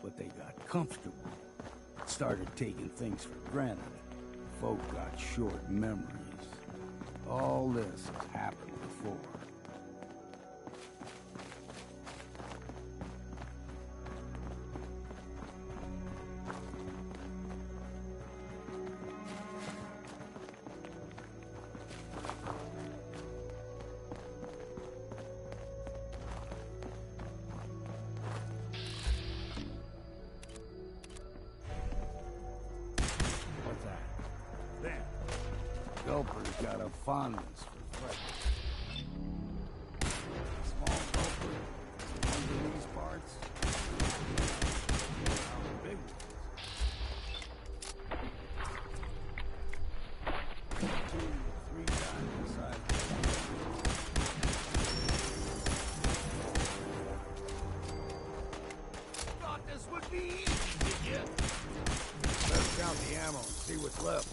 but they got comfortable. Started taking things for granted. Folk got short memories. All this has happened before. What's that? There. Gulper's got a fondness for fresh. Small gulper, under these parts. Now the big ones. 2 or 3 times the size. Thought this would be easy, did you? Let's count the ammo and see what's left.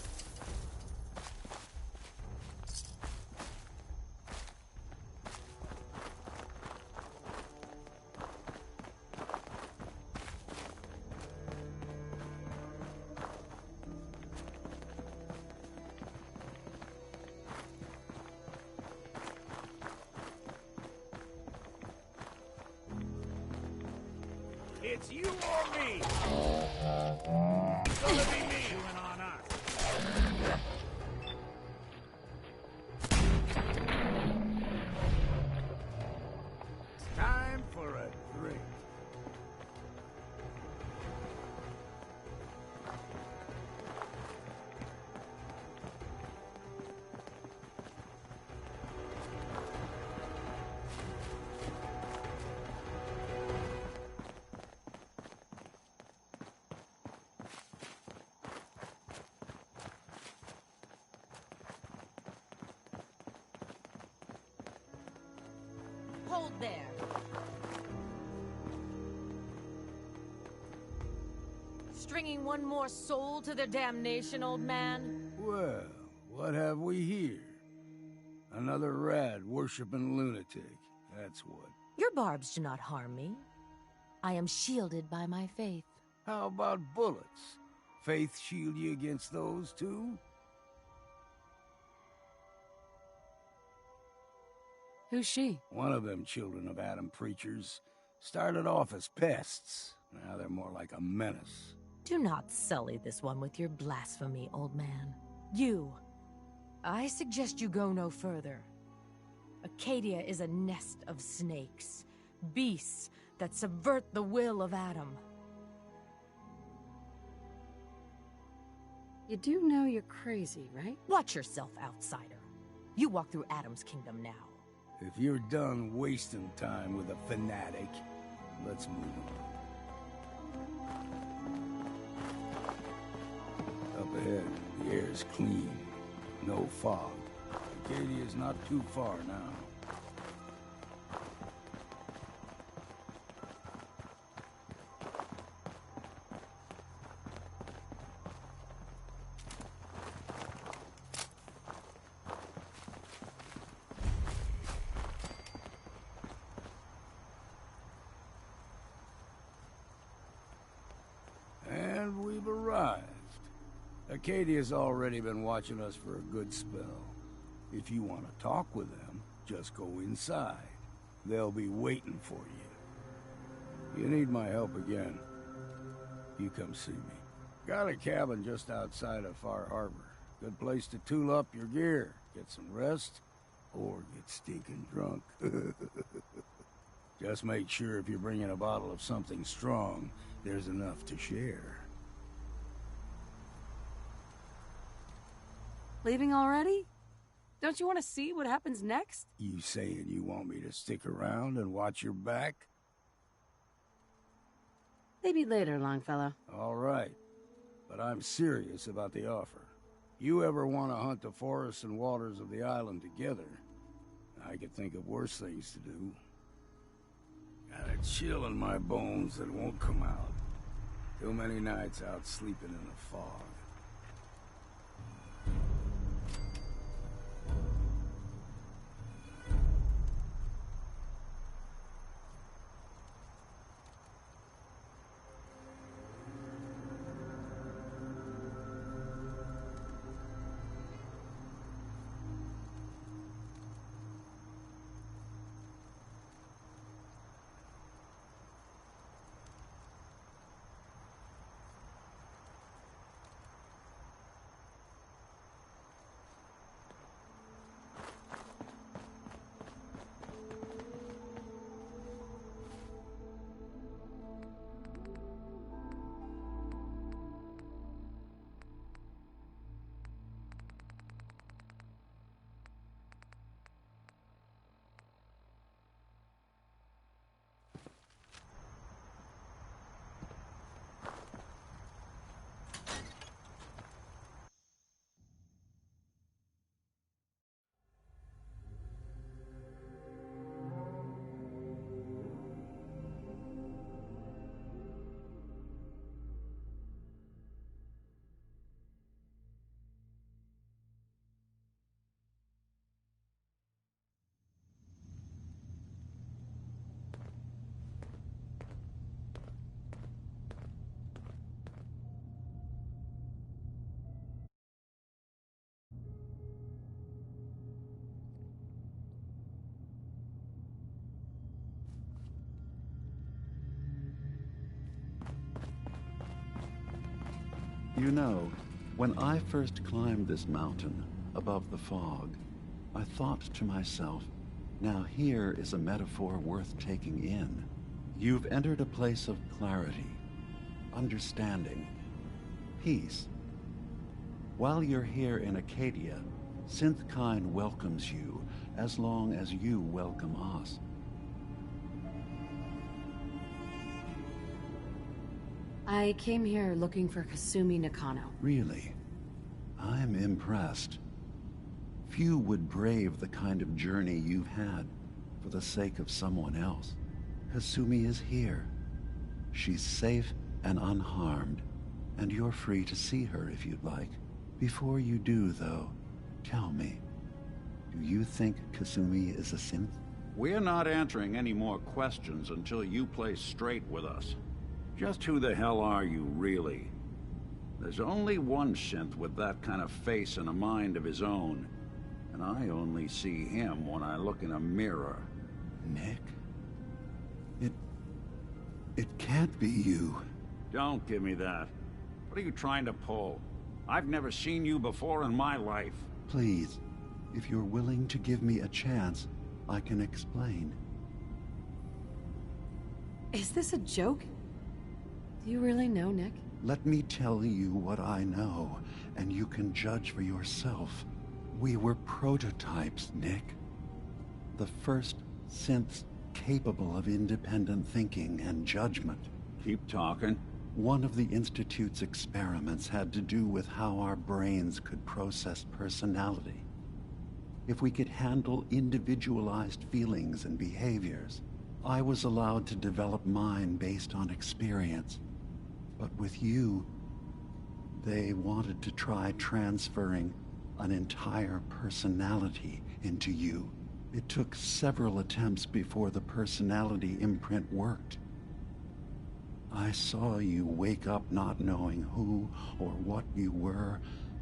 It's you or me. It's gonna be me. You and on us. It's time for a drink. Hold there. Stringing one more soul to their damnation, old man? Well, what have we here? Another rad worshipping lunatic. That's what. Your barbs do not harm me. I am shielded by my faith. How about bullets? Faith shield you against those too? Who's she? One of them children of Adam preachers. Started off as pests. Now they're more like a menace. Do not sully this one with your blasphemy, old man. You. I suggest you go no further. Acadia is a nest of snakes. Beasts that subvert the will of Adam. You do know you're crazy, right? Watch yourself, outsider. You walk through Adam's kingdom now. If you're done wasting time with a fanatic, let's move on. Up ahead, the air's clean. No fog. Acadia's not too far now. surprised. Acadia's already been watching us for a good spell. If you want to talk with them, just go inside. They'll be waiting for you. You need my help again, you come see me. Got a cabin just outside of Far Harbor. Good place to tool up your gear, get some rest, or get stinking drunk. Just make sure if you're bringing a bottle of something strong, there's enough to share. Leaving already? Don't you want to see what happens next? You saying you want me to stick around and watch your back? Maybe later, Longfellow. All right. But I'm serious about the offer. You ever want to hunt the forests and waters of the island together, I could think of worse things to do. Got a chill in my bones that won't come out. Too many nights out sleeping in the fog. You know, when I first climbed this mountain above the fog, I thought to myself, now here is a metaphor worth taking in. You've entered a place of clarity, understanding, peace. While you're here in Acadia, Synthkind welcomes you as long as you welcome us. I came here looking for Kasumi Nakano. Really? I'm impressed. Few would brave the kind of journey you've had for the sake of someone else. Kasumi is here. She's safe and unharmed, and you're free to see her if you'd like. Before you do, though, tell me, do you think Kasumi is a synth? We're not answering any more questions until you play straight with us. Just who the hell are you, really? There's only one synth with that kind of face and a mind of his own, and I only see him when I look in a mirror. Nick? It can't be you. Don't give me that. What are you trying to pull? I've never seen you before in my life. Please, if you're willing to give me a chance, I can explain. Is this a joke? Do you really know, Nick? Let me tell you what I know, and you can judge for yourself. We were prototypes, Nick. The first synths capable of independent thinking and judgment. Keep talking. One of the Institute's experiments had to do with how our brains could process personality. If we could handle individualized feelings and behaviors, I was allowed to develop mine based on experience. But with you, they wanted to try transferring an entire personality into you. It took several attempts before the personality imprint worked. I saw you wake up not knowing who or what you were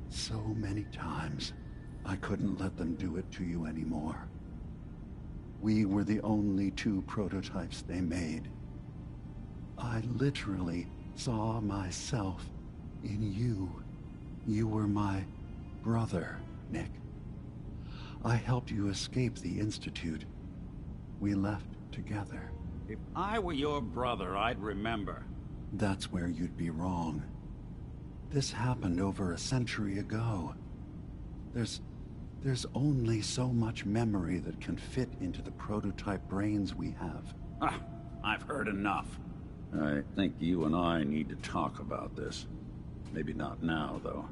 so many times. I couldn't let them do it to you anymore. We were the only two prototypes they made. I literally saw myself in you. You were my brother, Nick. I helped you escape the Institute. We left together. If I were your brother, I'd remember. That's where you'd be wrong. This happened over a century ago. There's only so much memory that can fit into the prototype brains we have. Ah, I've heard enough. I think you and I need to talk about this. Maybe not now, though.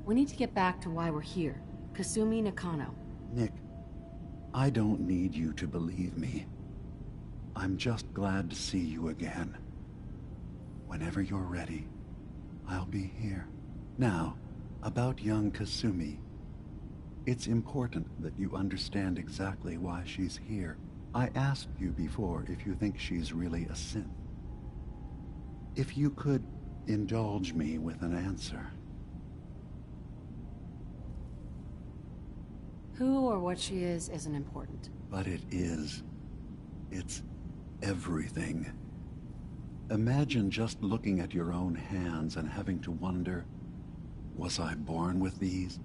We need to get back to why we're here. Kasumi Nakano. Nick, I don't need you to believe me. I'm just glad to see you again. Whenever you're ready, I'll be here. Now, about young Kasumi. It's important that you understand exactly why she's here. I asked you before if you think she's really a synth. If you could indulge me with an answer. Who or what she is isn't important. But it is. It's everything. Imagine just looking at your own hands and having to wonder, was I born with these,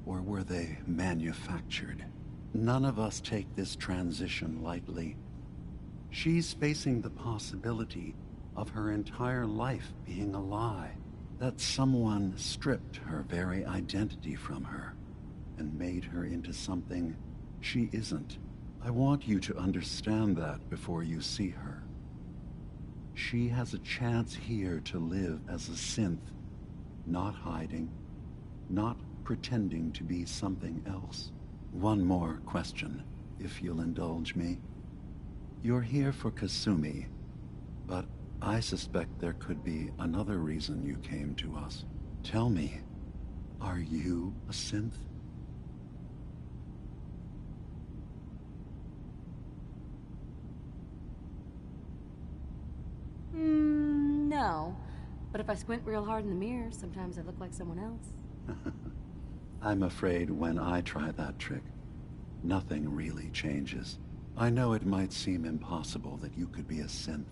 or were they manufactured? None of us take this transition lightly. She's facing the possibility of her entire life being a lie, that someone stripped her very identity from her and made her into something she isn't. I want you to understand that before you see her. She has a chance here to live as a synth, not hiding, not pretending to be something else. One more question, if you'll indulge me. You're here for Kasumi, but I suspect there could be another reason you came to us. Tell me, are you a synth? No. But if I squint real hard in the mirror, sometimes I look like someone else. I'm afraid when I try that trick, nothing really changes. I know it might seem impossible that you could be a synth,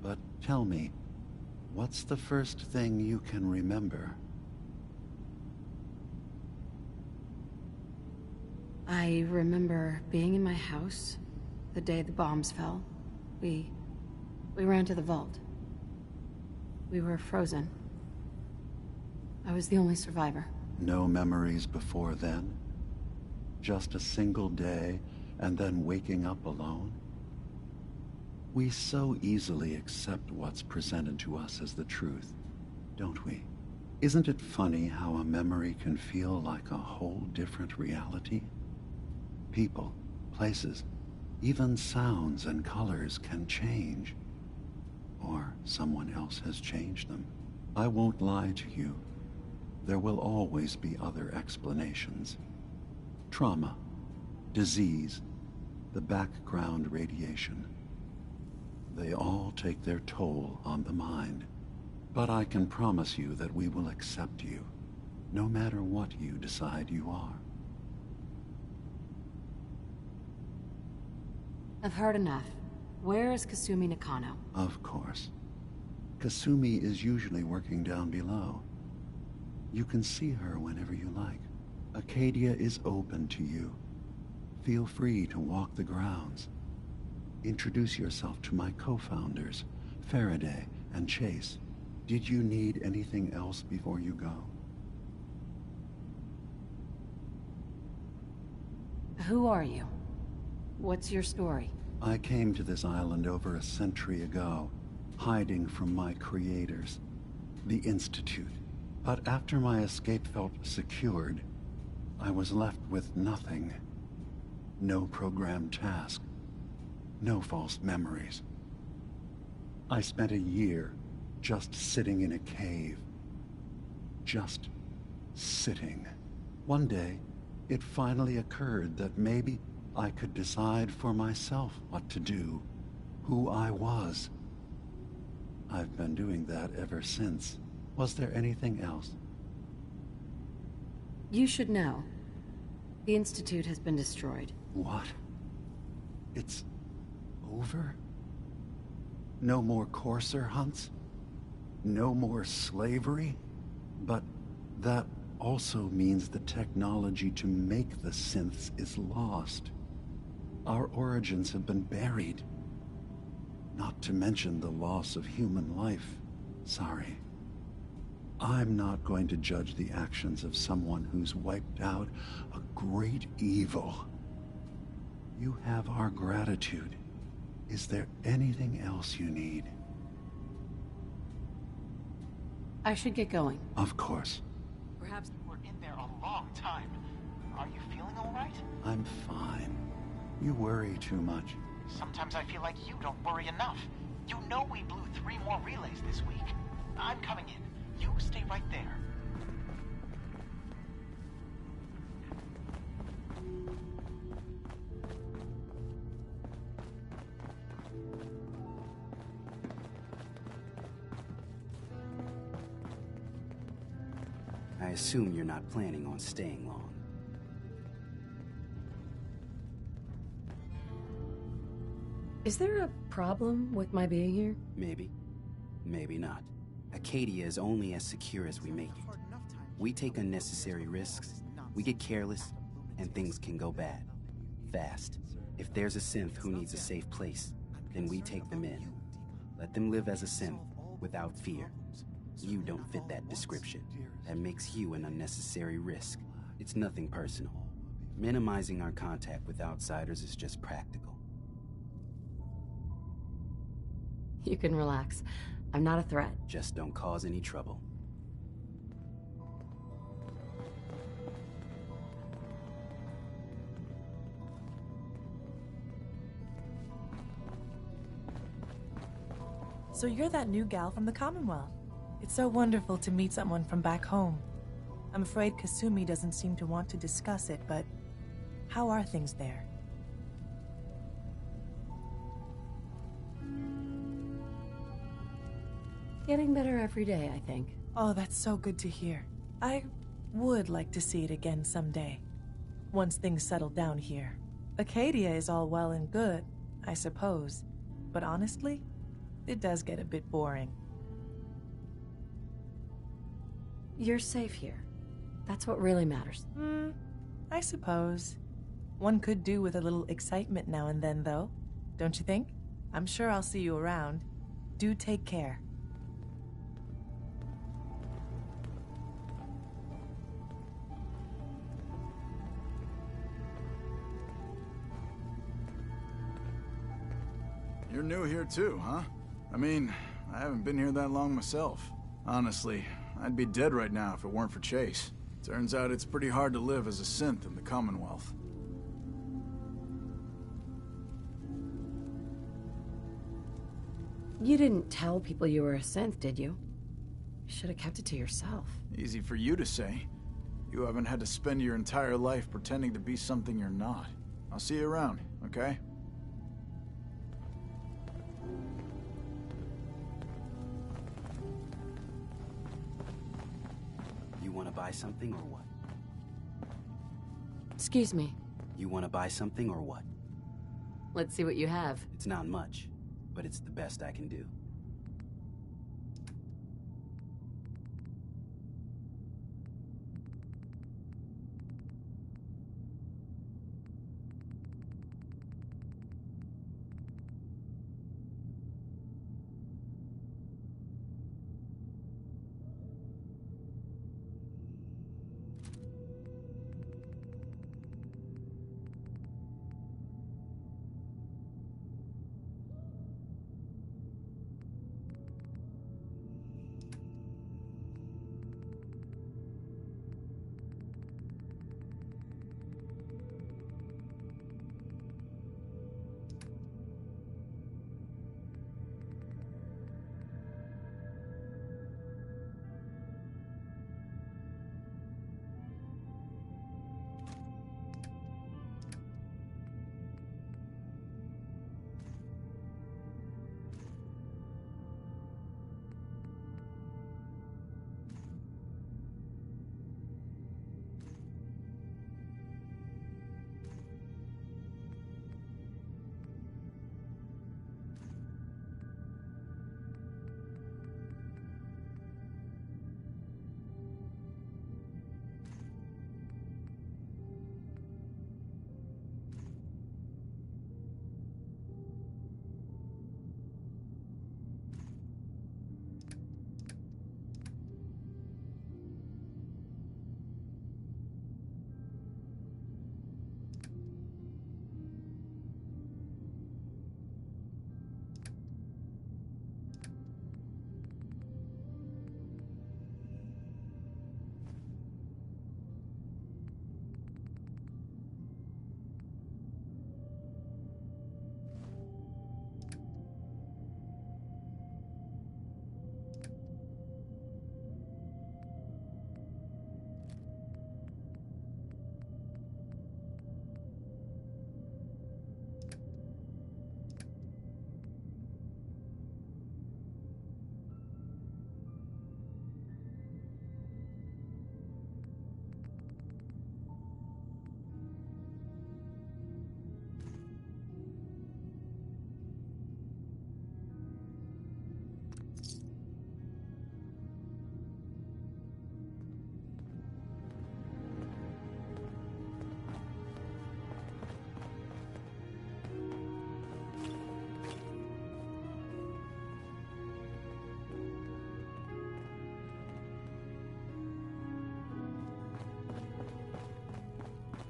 but tell me, what's the first thing you can remember? I remember being in my house the day the bombs fell. We ran to the vault. We were frozen. I was the only survivor. No memories before then? Just a single day, and then waking up alone? We so easily accept what's presented to us as the truth, don't we? Isn't it funny how a memory can feel like a whole different reality? People, places, even sounds and colors can change. Or someone else has changed them. I won't lie to you. There will always be other explanations. Trauma, disease, the background radiation. They all take their toll on the mind. But I can promise you that we will accept you, no matter what you decide you are. I've heard enough. Where is Kasumi Nakano? Of course. Kasumi is usually working down below. You can see her whenever you like. Acadia is open to you. Feel free to walk the grounds. Introduce yourself to my co-founders, Faraday and Chase. Did you need anything else before you go? Who are you? What's your story? I came to this island over a century ago, hiding from my creators, the Institute. But after my escape felt secured, I was left with nothing. No programmed task. No false memories. I spent a year just sitting in a cave. Just sitting. One day, it finally occurred that maybe I could decide for myself what to do, who I was. I've been doing that ever since. Was there anything else? You should know. The Institute has been destroyed. What? It's over? No more courser hunts? No more slavery? But that also means the technology to make the synths is lost. Our origins have been buried. Not to mention the loss of human life. Sorry. I'm not going to judge the actions of someone who's wiped out a great evil. You have our gratitude. Is there anything else you need? I should get going. Of course. Perhaps we're in there a long time. Are you feeling all right? I'm fine. You worry too much. Sometimes I feel like you don't worry enough. You know we blew 3 more relays this week. I'm coming in. You stay right there. I assume you're not planning on staying long. Is there a problem with my being here? Maybe. Maybe not. Acadia is only as secure as we make it. We take unnecessary risks, we get careless, and things can go bad. Fast. If there's a synth who needs a safe place, then we take them in. Let them live as a synth, without fear. You don't fit that description. That makes you an unnecessary risk. It's nothing personal. Minimizing our contact with outsiders is just practical. You can relax. I'm not a threat. Just don't cause any trouble. So you're that new gal from the Commonwealth. It's so wonderful to meet someone from back home. I'm afraid Kasumi doesn't seem to want to discuss it, but how are things there? Getting better every day, I think. Oh, that's so good to hear. I would like to see it again someday. Once things settle down here. Acadia is all well and good, I suppose. But honestly, it does get a bit boring. You're safe here. That's what really matters. I suppose. One could do with a little excitement now and then, though. Don't you think? I'm sure I'll see you around. Do take care. You're new here too, huh? I mean, I haven't been here that long myself. Honestly, I'd be dead right now if it weren't for Chase. Turns out it's pretty hard to live as a synth in the Commonwealth. You didn't tell people you were a synth, did you? You should have kept it to yourself. Easy for you to say. You haven't had to spend your entire life pretending to be something you're not. I'll see you around, okay? You want to buy something or what? Excuse me. You want to buy something or what? Let's see what you have. It's not much, but it's the best I can do.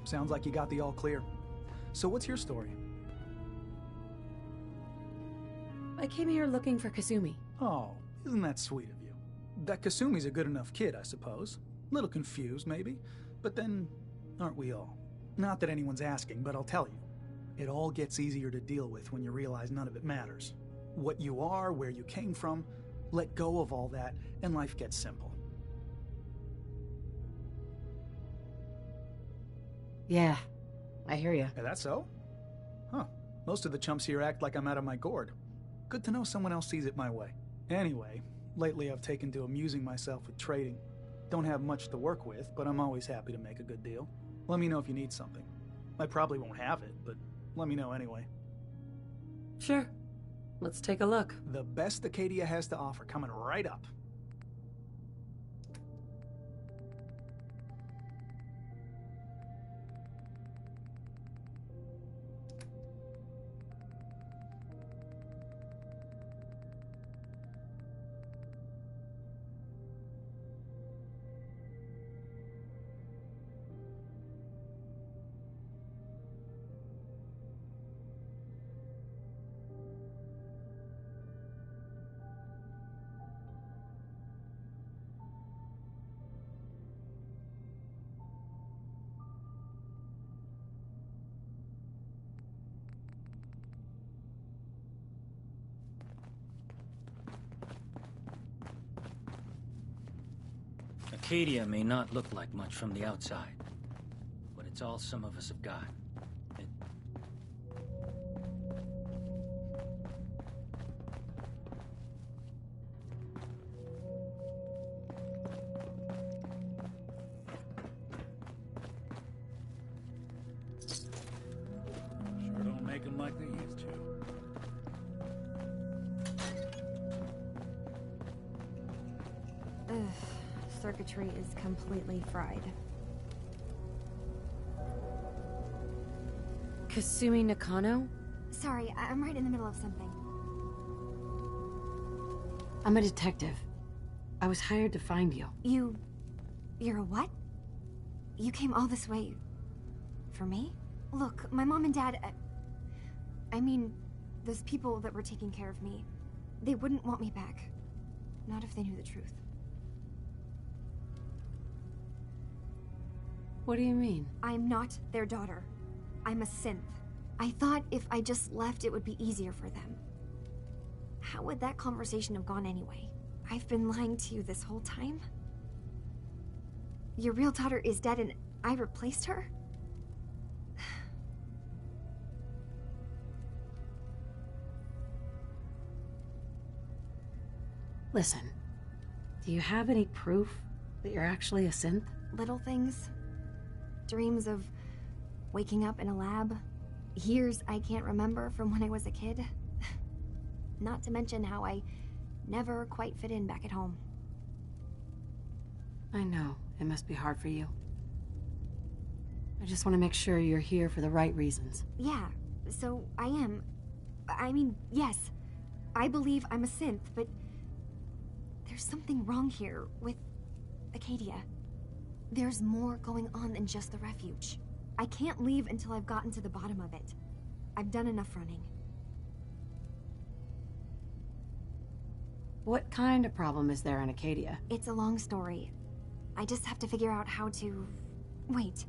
Sounds like you got the all clear. So what's your story? I came here looking for Kasumi. Oh, isn't that sweet of you? That Kasumi's a good enough kid, I suppose. Little confused, maybe. But then, aren't we all? Not that anyone's asking, but I'll tell you. It all gets easier to deal with when you realize none of it matters. What you are, where you came from, let go of all that, and life gets simple. Yeah, I hear you. Is that so? Huh. Most of the chumps here act like I'm out of my gourd. Good to know someone else sees it my way. Anyway, lately I've taken to amusing myself with trading. Don't have much to work with, but I'm always happy to make a good deal. Let me know if you need something. I probably won't have it, but let me know anyway. Sure. Let's take a look. The best Acadia has to offer coming right up. Acadia may not look like much from the outside, but it's all some of us have got. Sure don't make them like they used to. Ugh. Circuitry is completely fried. Kasumi Nakano? Sorry, I'm right in the middle of something. I'm a detective. I was hired to find you. You're a what? You came all this way... for me? Look, my mom and dad... I mean, those people that were taking care of me, they wouldn't want me back. Not if they knew the truth. What do you mean? I'm not their daughter. I'm a synth. I thought if I just left, it would be easier for them. How would that conversation have gone anyway? I've been lying to you this whole time? Your real daughter is dead and I replaced her? Listen, do you have any proof that you're actually a synth? Little things. Dreams of waking up in a lab. Years I can't remember from when I was a kid. Not to mention how I never quite fit in back at home. I know. It must be hard for you. I just want to make sure you're here for the right reasons. Yeah, so I am. I mean, yes. I believe I'm a synth, but... there's something wrong here with Acadia. There's more going on than just the refuge. I can't leave until I've gotten to the bottom of it. I've done enough running. What kind of problem is there in Acadia? It's a long story. I just have to figure out how to... Wait,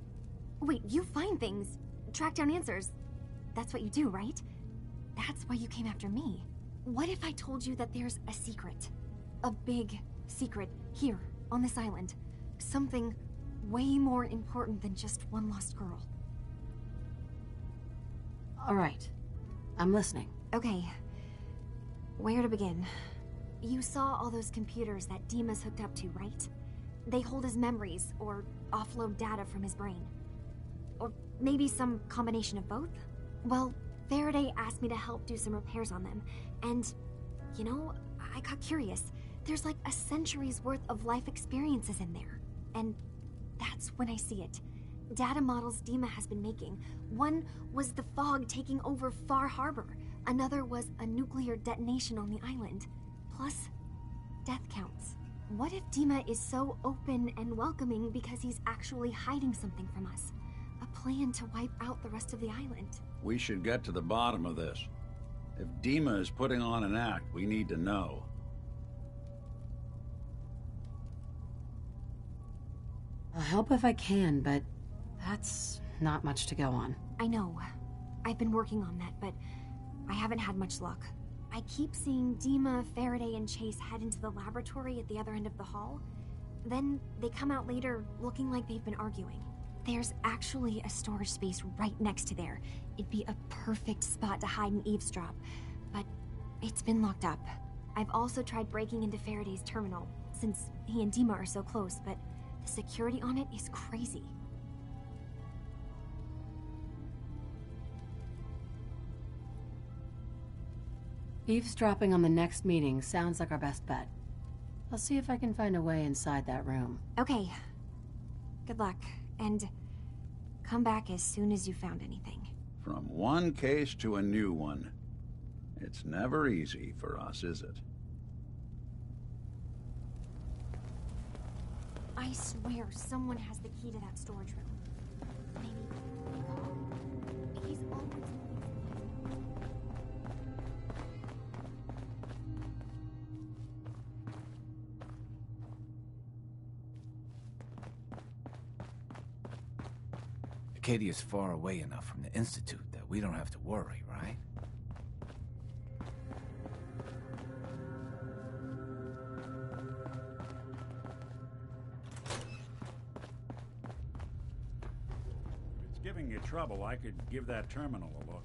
you find things, track down answers. That's what you do, right? That's why you came after me. What if I told you that there's a secret? A big secret here, on this island. Something way more important than just one lost girl. All right. I'm listening. Okay. Where to begin? You saw all those computers that Dima's hooked up to, right? They hold his memories, or offload data from his brain. Or maybe some combination of both? Well, Faraday asked me to help do some repairs on them, and, you know, I got curious. There's like a century's worth of life experiences in there. And that's when I see it. Data models Dima has been making. One was the fog taking over Far Harbor. Another was a nuclear detonation on the island. Plus, death counts. What if Dima is so open and welcoming because he's actually hiding something from us? A plan to wipe out the rest of the island? We should get to the bottom of this. If Dima is putting on an act, we need to know. I'll help if I can, but that's not much to go on. I know. I've been working on that, but I haven't had much luck. I keep seeing Dima, Faraday, and Chase head into the laboratory at the other end of the hall. Then they come out later looking like they've been arguing. There's actually a storage space right next to there. It'd be a perfect spot to hide and eavesdrop, but it's been locked up. I've also tried breaking into Faraday's terminal, since he and Dima are so close, but the security on it is crazy. Eavesdropping on the next meeting sounds like our best bet. I'll see if I can find a way inside that room. Okay. Good luck, and come back as soon as you found anything. From one case to a new one. It's never easy for us, is it? I swear someone has the key to that storage room. Maybe. He's always moving. Acadia's far away enough from the Institute that we don't have to worry, right? If it's giving you trouble, I could give that terminal a look.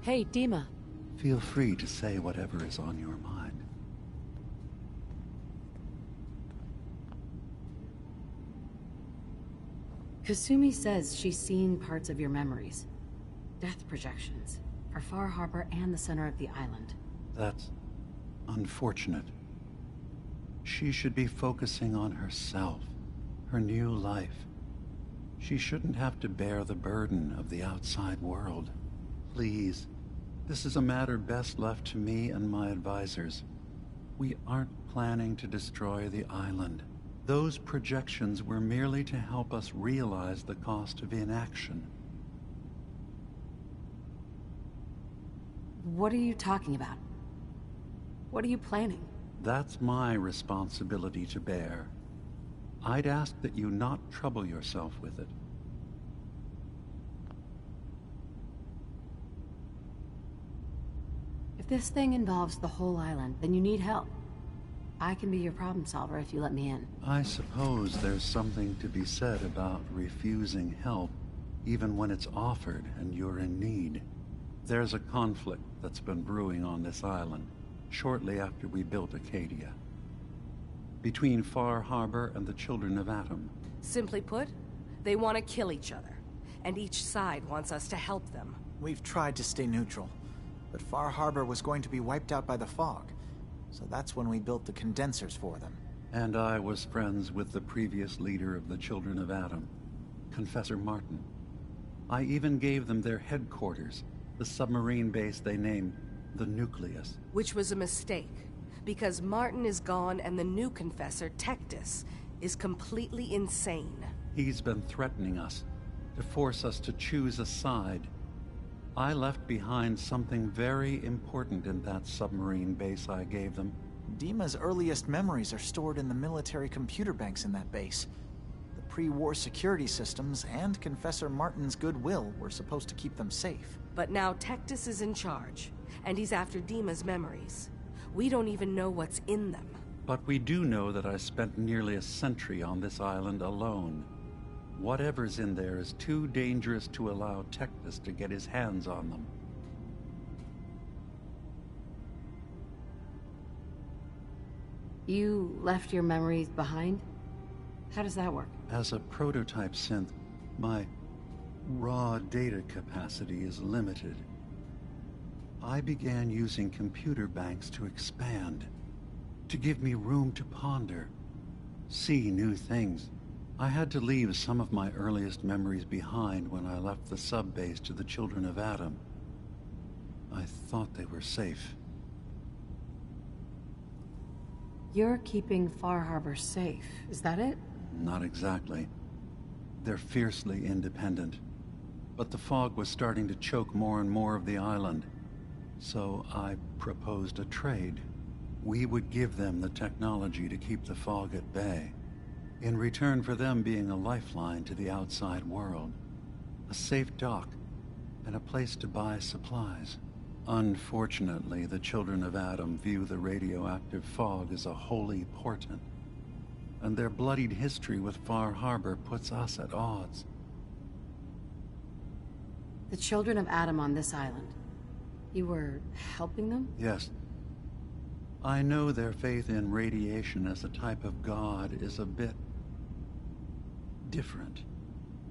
Hey, Dima. Feel free to say whatever is on your mind. Kasumi says she's seen parts of your memories. Death projections. For Far Harbor and the center of the island. That's unfortunate. She should be focusing on herself, her new life. She shouldn't have to bear the burden of the outside world. Please, this is a matter best left to me and my advisors. We aren't planning to destroy the island. Those projections were merely to help us realize the cost of inaction. What are you talking about? What are you planning? That's my responsibility to bear. I'd ask that you not trouble yourself with it. If this thing involves the whole island, then you need help. I can be your problem solver if you let me in. I suppose there's something to be said about refusing help, even when it's offered and you're in need. There's a conflict that's been brewing on this island, shortly after we built Acadia. Between Far Harbor and the Children of Atom. Simply put, they want to kill each other, and each side wants us to help them. We've tried to stay neutral, but Far Harbor was going to be wiped out by the fog, so that's when we built the condensers for them. And I was friends with the previous leader of the Children of Atom, Confessor Martin. I even gave them their headquarters, the submarine base they named the Nucleus. Which was a mistake, because Martin is gone and the new Confessor, Tectus, is completely insane. He's been threatening us, to force us to choose a side. I left behind something very important in that submarine base I gave them. Dima's earliest memories are stored in the military computer banks in that base. The pre-war security systems and Confessor Martin's goodwill were supposed to keep them safe. But now Tectus is in charge, and he's after Dima's memories. We don't even know what's in them. But we do know that I spent nearly a century on this island alone. Whatever's in there is too dangerous to allow Tectus to get his hands on them. You left your memories behind? How does that work? As a prototype synth, my raw data capacity is limited. I began using computer banks to expand, to give me room to ponder, see new things. I had to leave some of my earliest memories behind when I left the sub-base to the Children of Adam. I thought they were safe. You're keeping Far Harbor safe, is that it? Not exactly. They're fiercely independent. But the fog was starting to choke more and more of the island. So I proposed a trade. We would give them the technology to keep the fog at bay, in return for them being a lifeline to the outside world, a safe dock, and a place to buy supplies. Unfortunately, the Children of Adam view the radioactive fog as a holy portent, and their bloodied history with Far Harbor puts us at odds. The Children of Adam on this island. You were helping them? Yes. I know their faith in radiation as a type of god is a bit different.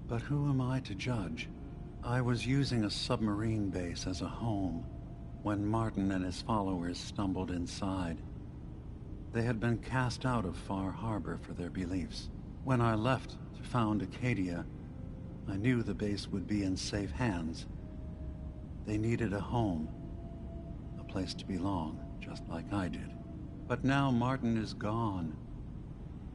But who am I to judge? I was using a submarine base as a home when Martin and his followers stumbled inside. They had been cast out of Far Harbor for their beliefs. When I left to found Acadia, I knew the base would be in safe hands. They needed a home, a place to belong, just like I did. But now Martin is gone,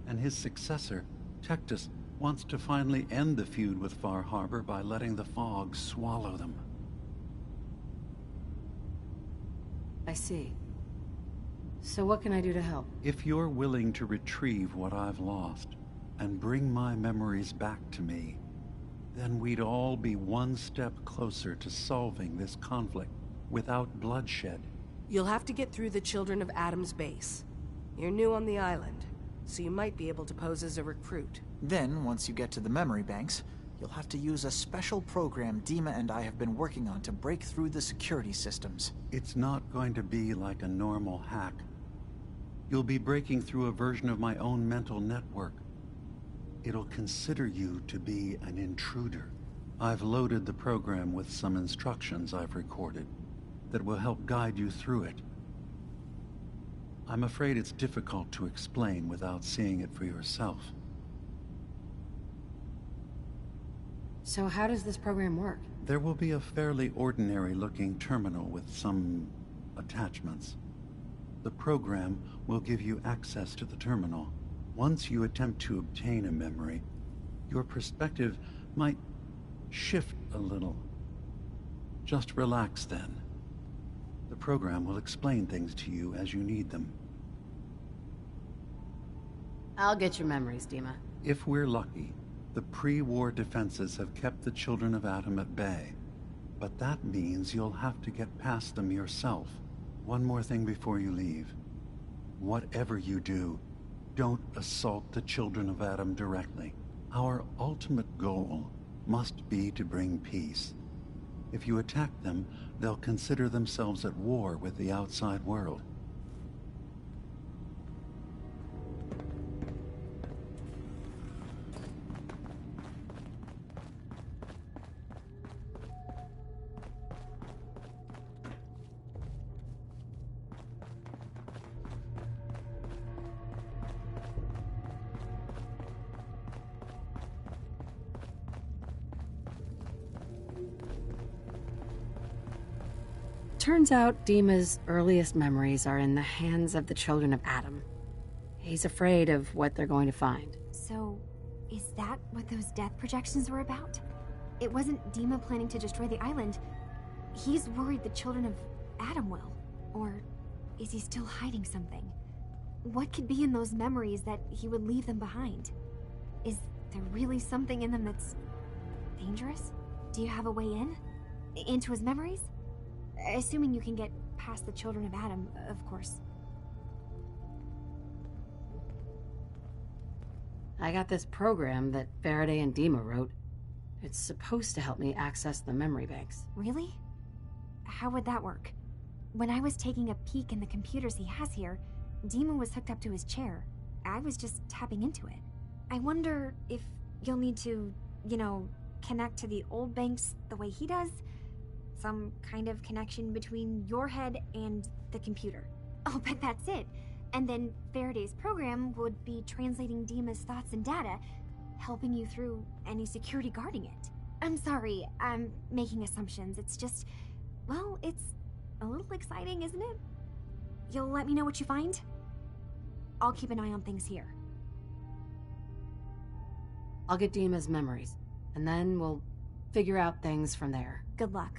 and his successor, Tectus, wants to finally end the feud with Far Harbor by letting the fog swallow them. I see. So what can I do to help? If you're willing to retrieve what I've lost and bring my memories back to me, then we'd all be one step closer to solving this conflict without bloodshed. You'll have to get through the Children of Adam's base. You're new on the island, so you might be able to pose as a recruit. Then, once you get to the memory banks, you'll have to use a special program Dima and I have been working on to break through the security systems. It's not going to be like a normal hack. You'll be breaking through a version of my own mental network. It'll consider you to be an intruder. I've loaded the program with some instructions I've recorded that will help guide you through it. I'm afraid it's difficult to explain without seeing it for yourself. So how does this program work? There will be a fairly ordinary-looking terminal with some attachments. The program will give you access to the terminal. Once you attempt to obtain a memory, your perspective might shift a little. Just relax then. The program will explain things to you as you need them. I'll get your memories, Dima. If we're lucky, the pre-war defenses have kept the Children of Adam at bay. But that means you'll have to get past them yourself. One more thing before you leave. Whatever you do, don't assault the Children of Adam directly. Our ultimate goal must be to bring peace. If you attack them, they'll consider themselves at war with the outside world. Turns out Dima's earliest memories are in the hands of the Children of Adam. He's afraid of what they're going to find. So, is that what those death projections were about? It wasn't Dima planning to destroy the island. He's worried the Children of Adam will. Or is he still hiding something? What could be in those memories that he would leave them behind? Is there really something in them that's dangerous? Do you have a way in? Into his memories? Assuming you can get past the children of Adam, of course. I got this program that Faraday and Dima wrote. It's supposed to help me access the memory banks. Really? How would that work? When I was taking a peek in the computers he has here, Dima was hooked up to his chair. I was just tapping into it. I wonder if you'll need to, connect to the old banks the way he does? Some kind of connection between your head and the computer. I'll bet that's it. And then Faraday's program would be translating Dima's thoughts and data, helping you through any security guarding it. I'm sorry, I'm making assumptions. It's just, well, it's a little exciting, isn't it? You'll let me know what you find? I'll keep an eye on things here. I'll get Dima's memories, and then we'll figure out things from there. Good luck.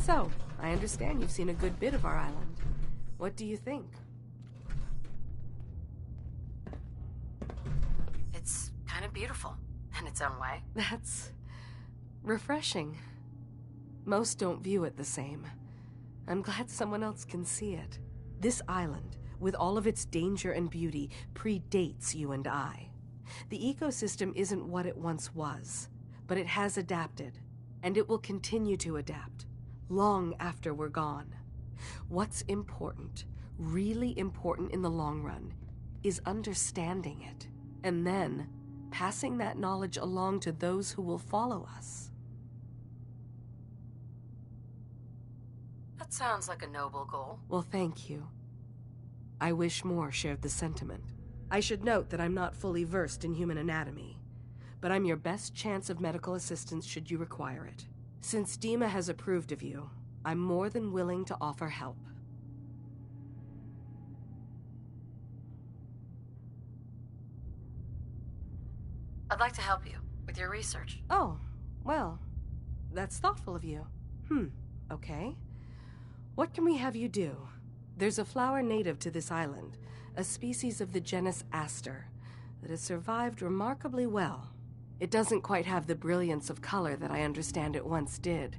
So, I understand you've seen a good bit of our island. What do you think? It's kind of beautiful, in its own way. That's refreshing. Most don't view it the same. I'm glad someone else can see it. This island, with all of its danger and beauty, predates you and I. The ecosystem isn't what it once was, but it has adapted, and it will continue to adapt, long after we're gone. What's important, really important in the long run, is understanding it, and then passing that knowledge along to those who will follow us. That sounds like a noble goal. Well, thank you. I wish more shared the sentiment. I should note that I'm not fully versed in human anatomy, but I'm your best chance of medical assistance should you require it. Since Dima has approved of you, I'm more than willing to offer help. I'd like to help you with your research. Oh, well, that's thoughtful of you. Okay. What can we have you do? There's a flower native to this island, a species of the genus Aster, that has survived remarkably well. It doesn't quite have the brilliance of color that I understand it once did.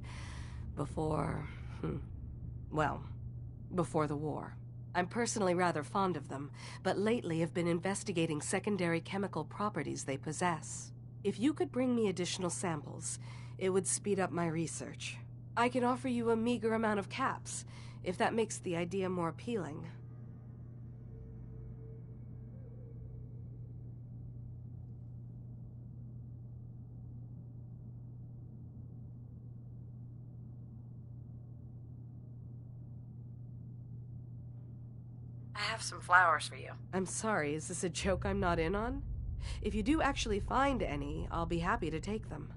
Before the war. I'm personally rather fond of them, but lately have been investigating secondary chemical properties they possess. If you could bring me additional samples, it would speed up my research. I can offer you a meager amount of caps, if that makes the idea more appealing. I have some flowers for you. I'm sorry, is this a joke I'm not in on? If you do actually find any, I'll be happy to take them.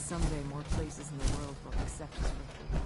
someday more places in the world will accept us for who we are.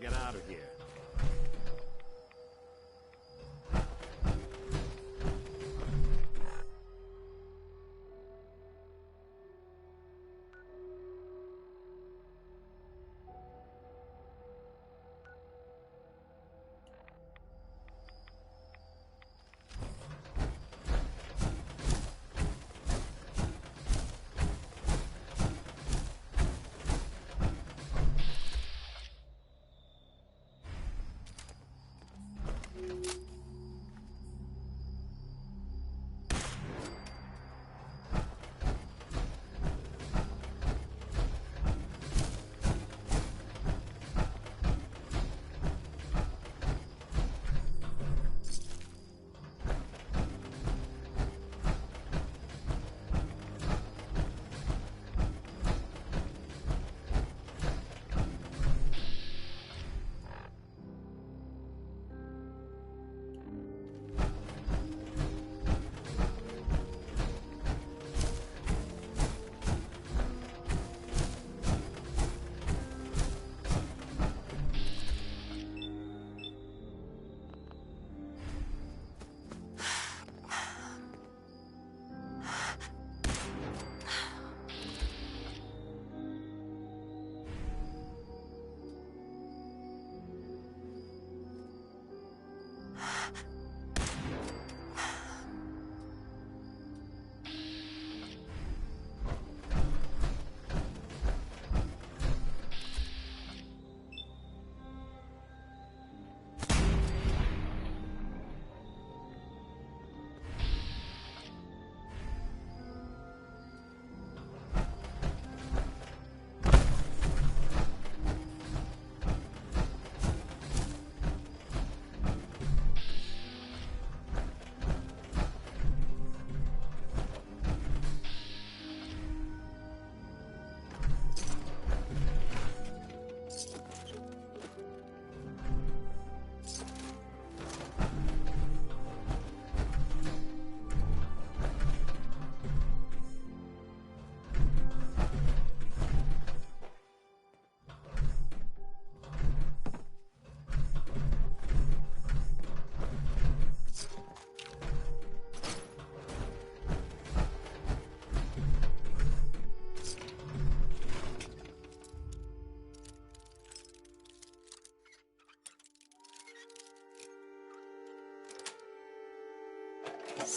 Get out of here.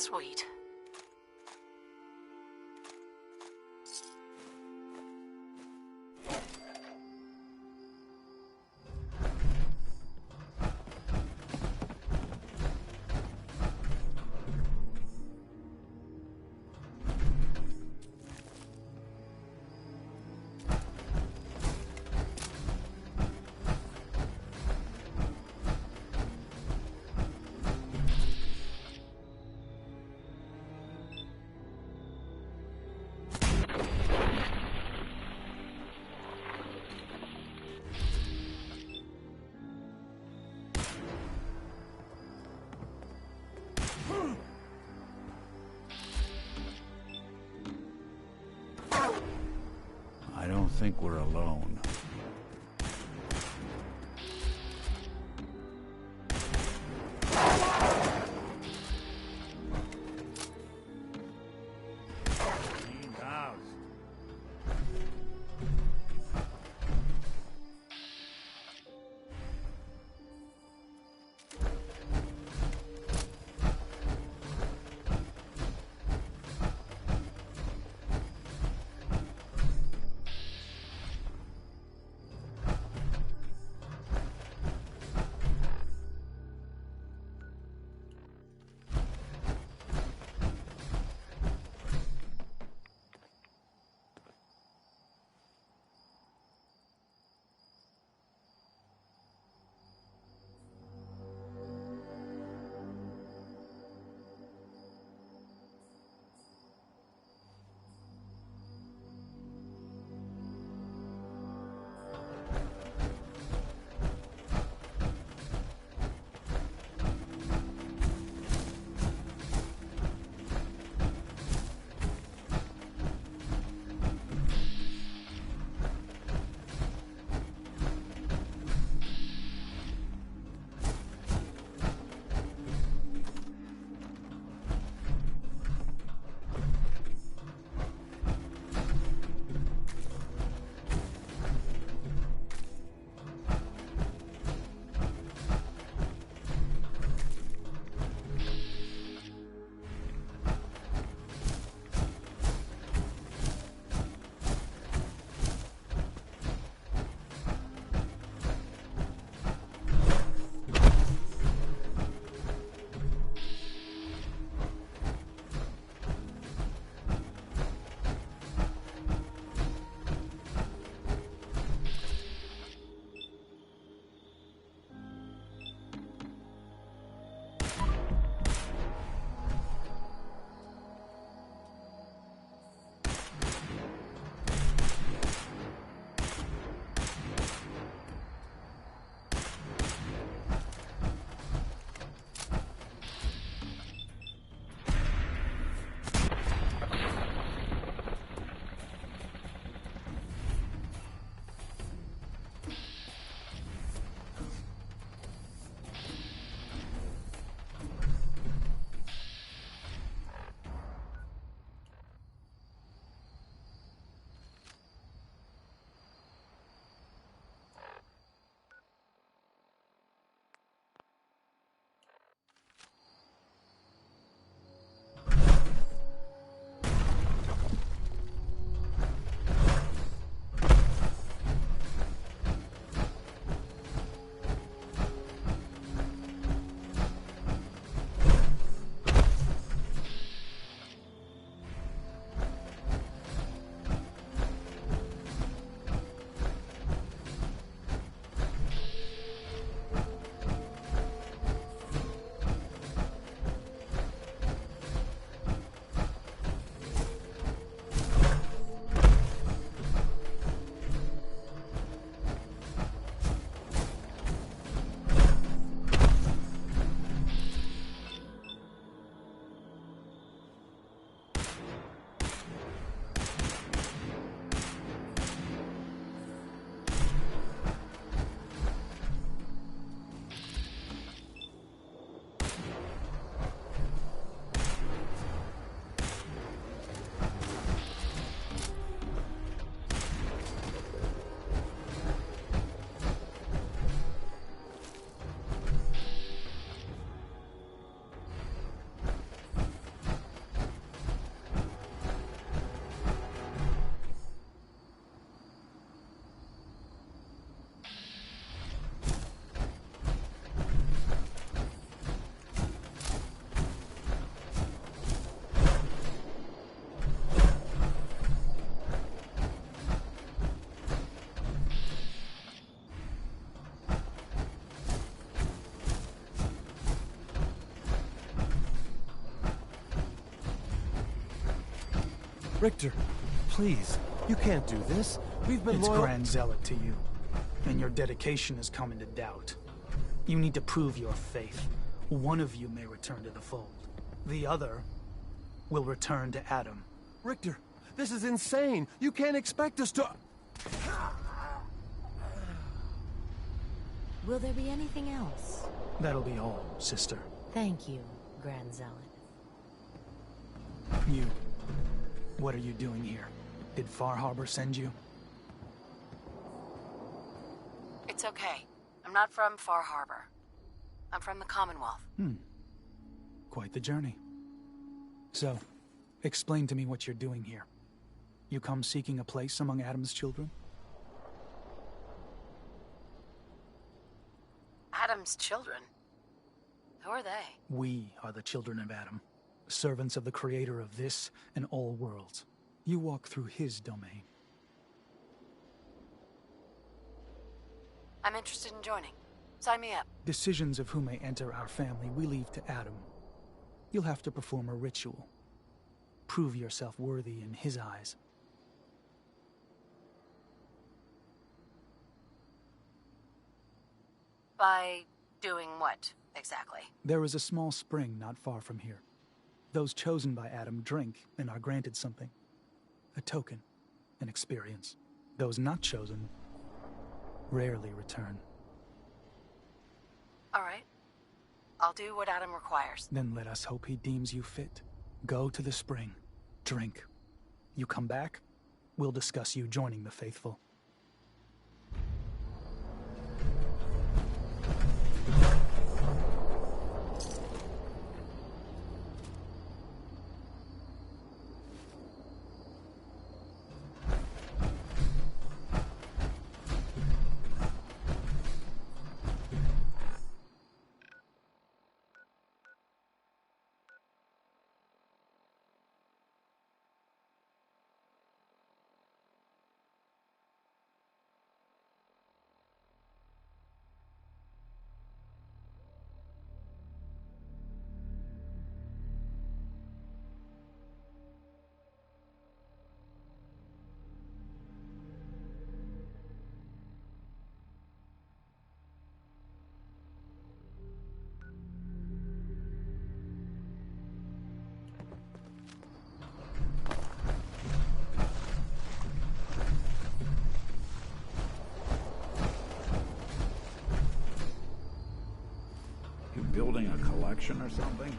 Sweet. I don't think we're alone. Clean house. Richter, please, you can't do this. We've been It's loyal— Grand Zealot to you, and your dedication has come into doubt. You need to prove your faith. One of you may return to the fold. The other will return to Adam. Richter, this is insane. You can't expect us to— Will there be anything else? That'll be all, sister. Thank you, Grand Zealot. You. What are you doing here? Did Far Harbor send you? It's okay. I'm not from Far Harbor. I'm from the Commonwealth. Quite the journey. So, explain to me what you're doing here. You come seeking a place among Adam's children? Adam's children? Who are they? We are the children of Adam, servants of the creator of this and all worlds. You walk through his domain. I'm interested in joining. Sign me up. Decisions of who may enter our family we leave to Adam. You'll have to perform a ritual. Prove yourself worthy in his eyes. By doing what, exactly? There is a small spring not far from here. Those chosen by Adam drink and are granted something. A token, an experience. Those not chosen rarely return. All right. I'll do what Adam requires. Then let us hope he deems you fit. Go to the spring. Drink. You come back, we'll discuss you joining the faithful. Building a collection or something?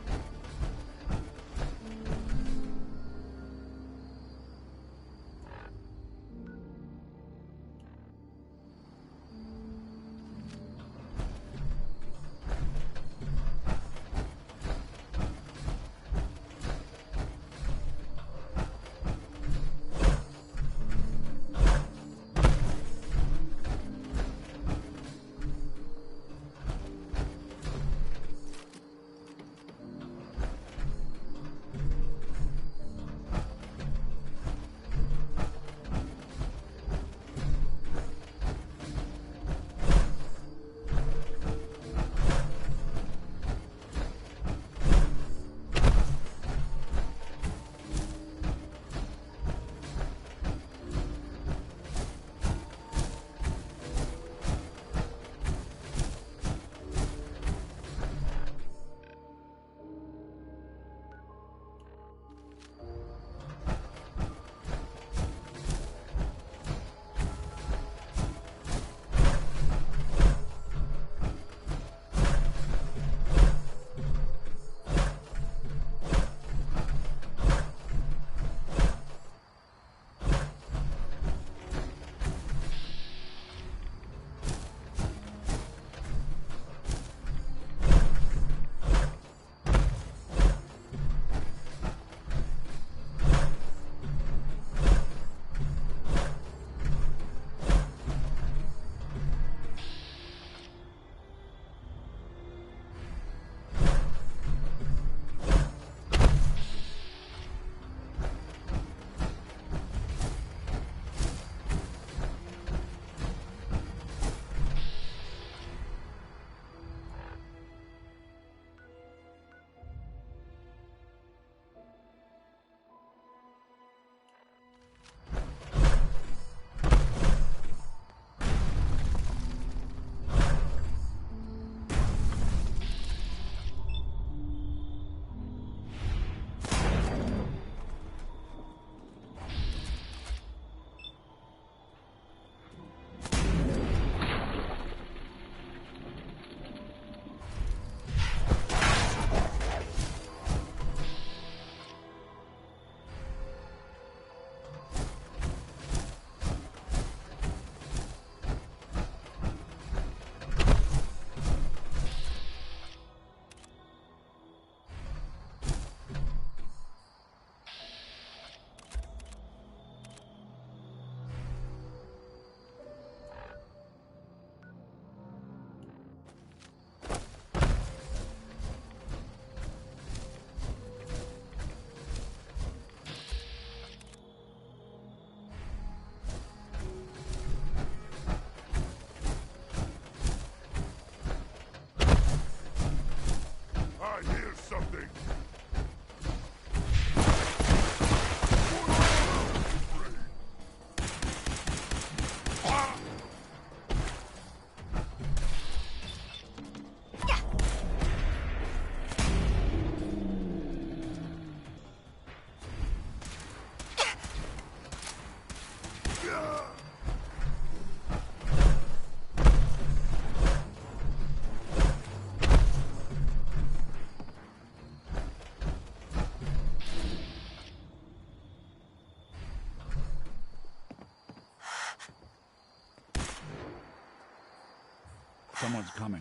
Someone's coming.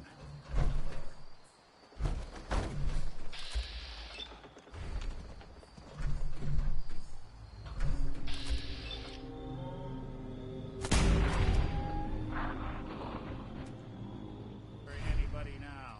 Anybody now?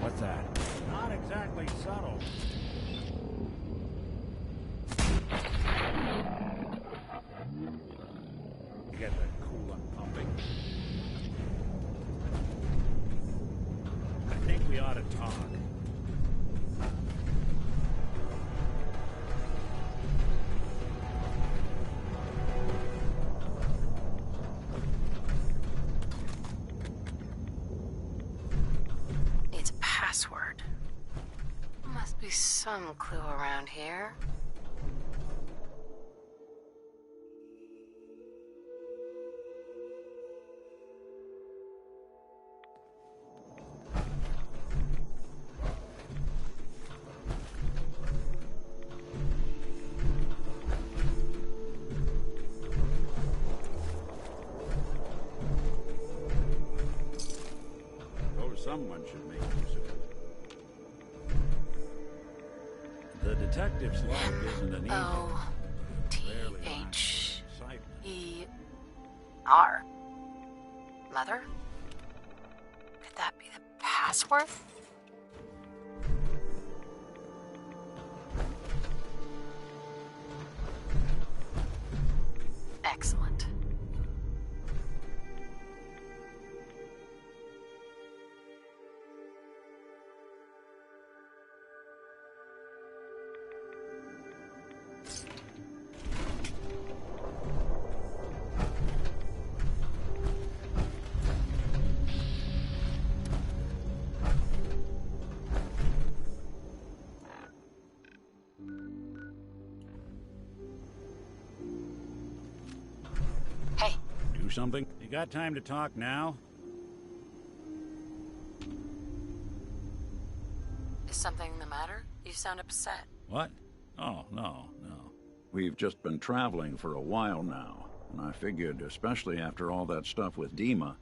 What's that? Not exactly subtle. You get that coolant pumping. I think we ought to talk. Needs a password. Must be some clue around here. Someone should make use of it. The detective's log isn't an easy. O-T-H-E-R. Mother? Could that be the password? Excellent. Do something? You got time to talk now? Is something the matter? You sound upset. What? Oh, no. We've just been traveling for a while now, and I figured, especially after all that stuff with Dima,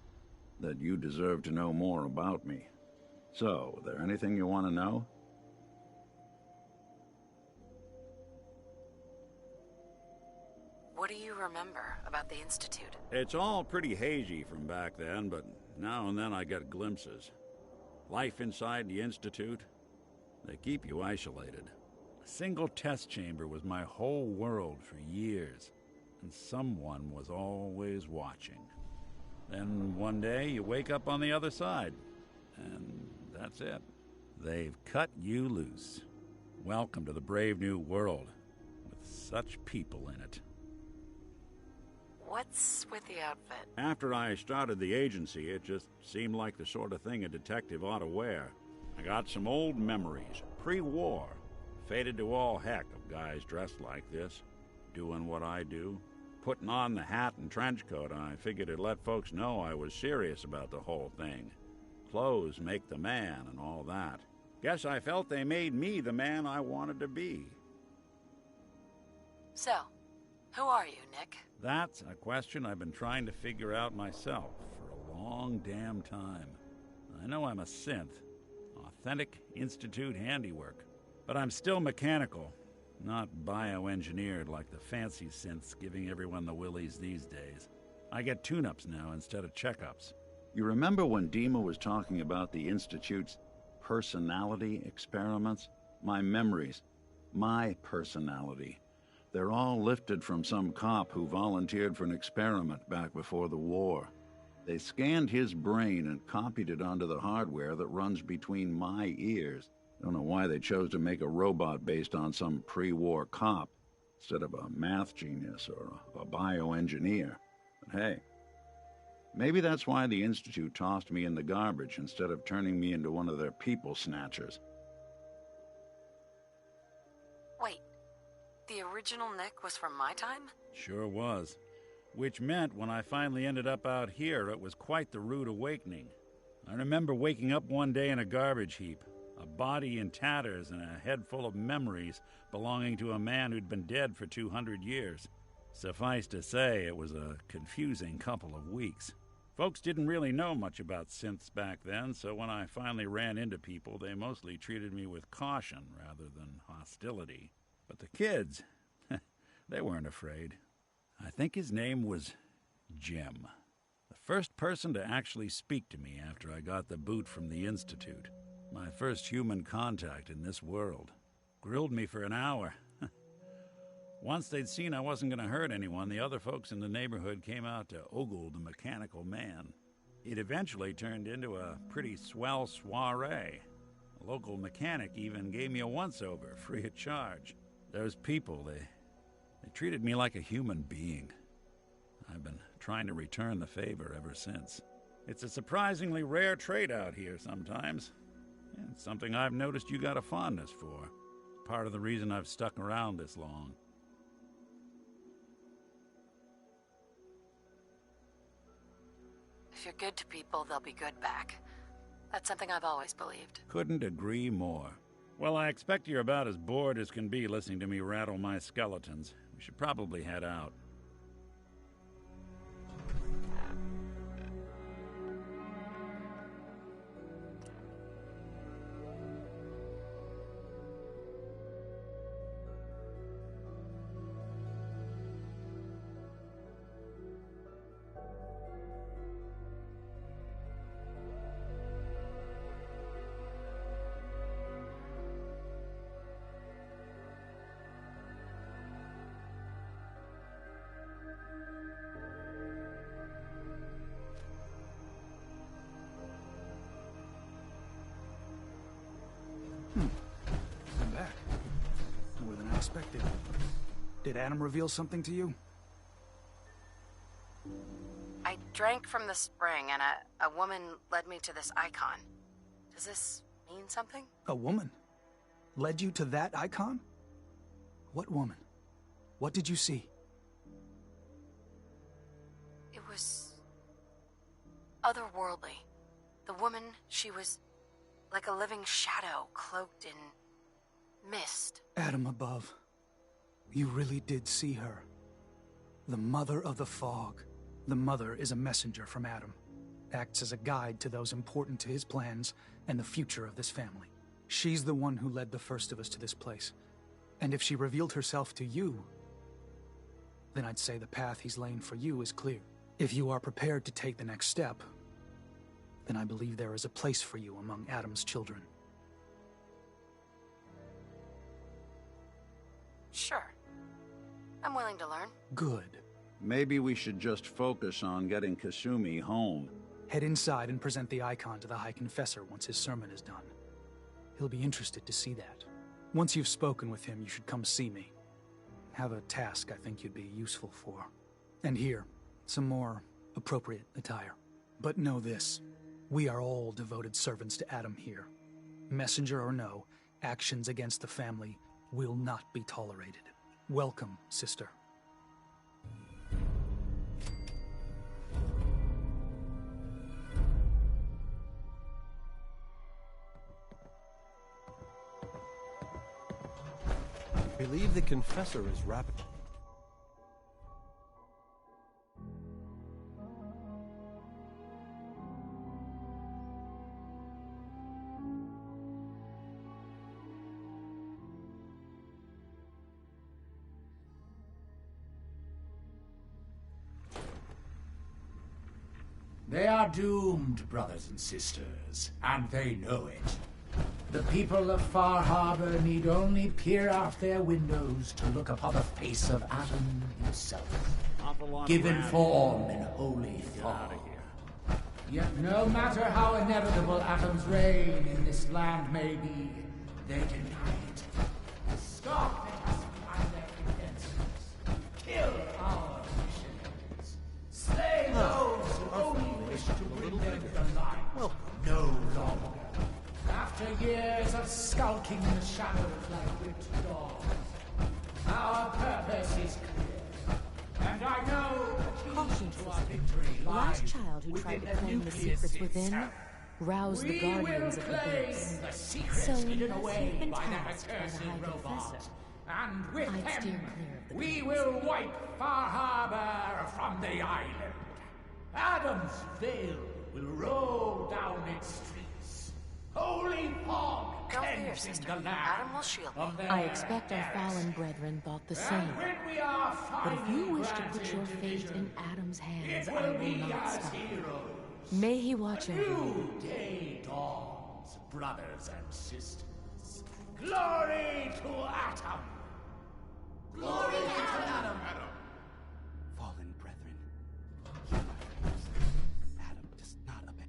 that you deserve to know more about me. So, there anything you want to know? What do you remember about the Institute? It's all pretty hazy from back then, but now and then I get glimpses. Life inside the Institute, they keep you isolated. A single test chamber was my whole world for years, and someone was always watching. Then one day you wake up on the other side, and that's it. They've cut you loose. Welcome to the brave new world, with such people in it. What's with the outfit? After I started the agency, it just seemed like the sort of thing a detective ought to wear. I got some old memories, pre-war. Faded to all heck of guys dressed like this, doing what I do. Putting on the hat and trench coat, I figured it'd let folks know I was serious about the whole thing. Clothes make the man and all that. Guess I felt they made me the man I wanted to be. So, who are you, Nick? That's a question I've been trying to figure out myself for a long damn time. I know I'm a synth, authentic Institute handiwork, but I'm still mechanical, not bioengineered like the fancy synths giving everyone the willies these days. I get tune-ups now instead of checkups. You remember when Dima was talking about the Institute's personality experiments? My memories, my personality. They're all lifted from some cop who volunteered for an experiment back before the war. They scanned his brain and copied it onto the hardware that runs between my ears. Don't know why they chose to make a robot based on some pre-war cop instead of a math genius or a bioengineer. But hey, maybe that's why the Institute tossed me in the garbage instead of turning me into one of their people snatchers. Wait, the original Nick was from my time? Sure was. Which meant when I finally ended up out here, it was quite the rude awakening. I remember waking up one day in a garbage heap, a body in tatters and a head full of memories belonging to a man who'd been dead for 200 years. Suffice to say, it was a confusing couple of weeks. Folks didn't really know much about synths back then, so when I finally ran into people, they mostly treated me with caution rather than hostility. But the kids, they weren't afraid. I think his name was Jim. The first person to actually speak to me after I got the boot from the Institute. My first human contact in this world. Grilled me for an hour. Once they'd seen I wasn't going to hurt anyone, the other folks in the neighborhood came out to ogle the mechanical man. It eventually turned into a pretty swell soiree. A local mechanic even gave me a once-over, free of charge. Those people, they treated me like a human being. I've been trying to return the favor ever since. It's a surprisingly rare trait out here sometimes. And it's something I've noticed you got a fondness for. Part of the reason I've stuck around this long. If you're good to people, they'll be good back. That's something I've always believed. Couldn't agree more. Well, I expect you're about as bored as can be listening to me rattle my skeletons. We should probably head out. I'm back. More than I expected. Did Adam reveal something to you? I drank from the spring, and a woman led me to this icon. Does this mean something? A woman? Led you to that icon? What woman? What did you see? It was otherworldly. The woman, she was like a living shadow cloaked in mist. Adam above. You really did see her. The Mother of the Fog. The Mother is a messenger from Adam. Acts as a guide to those important to his plans and the future of this family. She's the one who led the first of us to this place. And if she revealed herself to you, then I'd say the path he's laying for you is clear. If you are prepared to take the next step, then I believe there is a place for you among Adam's children. Sure. I'm willing to learn. Good. Maybe we should just focus on getting Kasumi home. Head inside and present the icon to the High Confessor once his sermon is done. He'll be interested to see that. Once you've spoken with him, you should come see me. Have a task I think you'd be useful for. And here, some more appropriate attire. But know this. We are all devoted servants to Adam here. Messenger or no, actions against the family will not be tolerated. Welcome, sister. I believe the Confessor is rapid. They are doomed, brothers and sisters, and they know it. The people of Far Harbor need only peer out their windows to look upon the face of Adam himself, given form in holy thought. Yet no matter how inevitable Adam's reign in this land may be, they deny it. Stop it us behind their pretenses. Kill our missionaries. Slay those who only wish to bring them to life. No longer. After years of skulking in the shadows like whipped dogs, our purpose is clear. And I know that you last hide child who tried to claim the nucleus secrets within itself. roused the We guardians will of the claim base. the secrets So hidden unless away you've been by that tasked by the accursed High robot, Confessor, and with I'd steer him, clear of the we base. will wipe Far Harbor from the island. Adam's Veil will roll down its streets. Holy fog cleansing the land. Adam will shield I expect our fallen brethren thought the same. But if you wish to put your fate in Adam's hands, I will not stop. May he watch over you. New day dawns, brothers and sisters. Glory to Atom! Glory to Atom! Fallen brethren, hear my prayers. Adam does not abandon.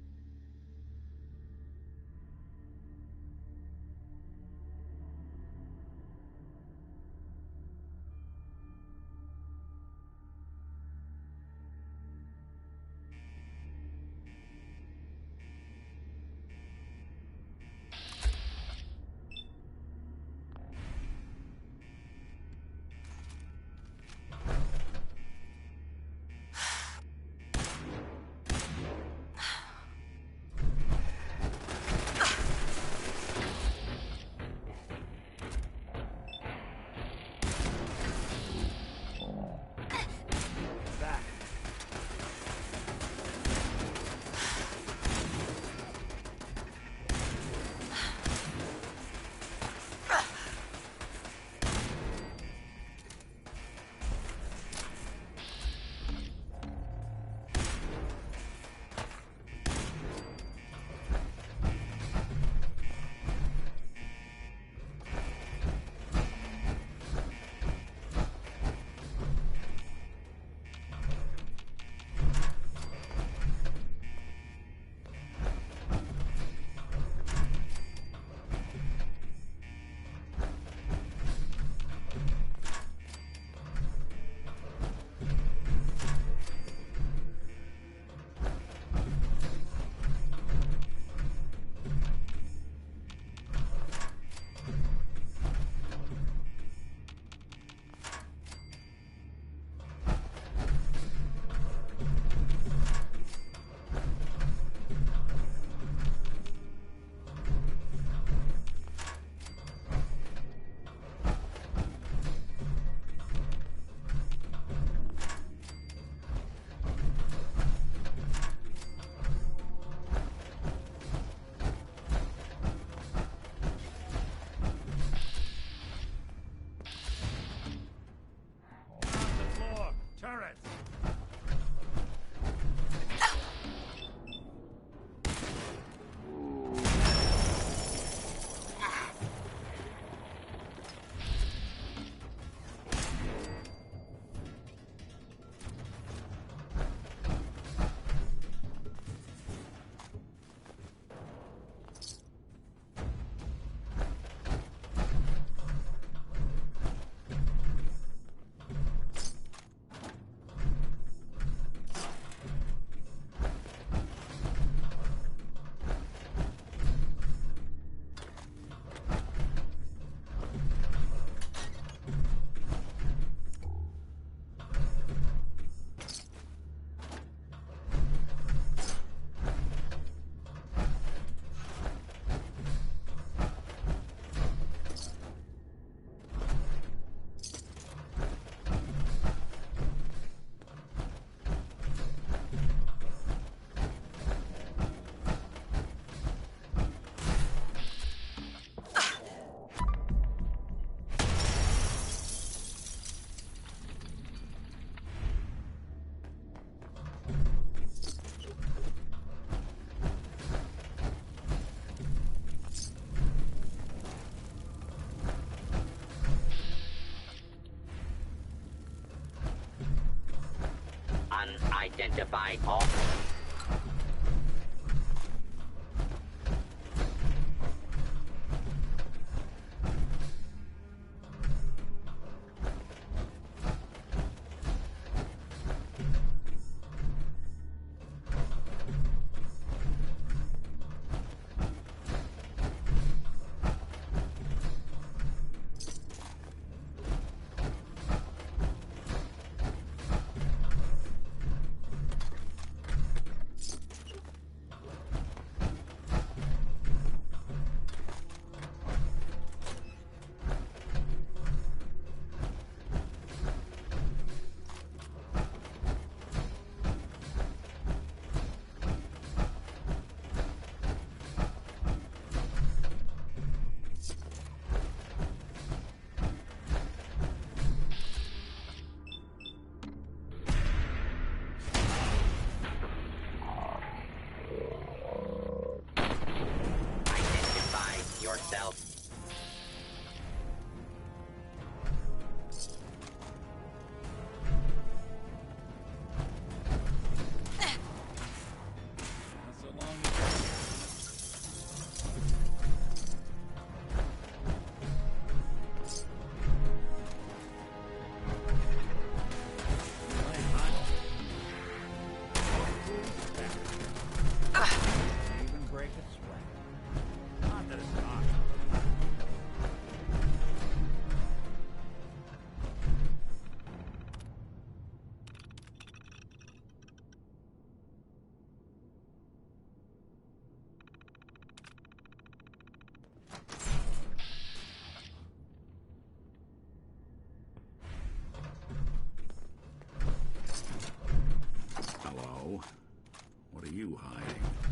Turret! Unidentified all. Even break a sweat. Not that it's not. Hello? What are you hiding?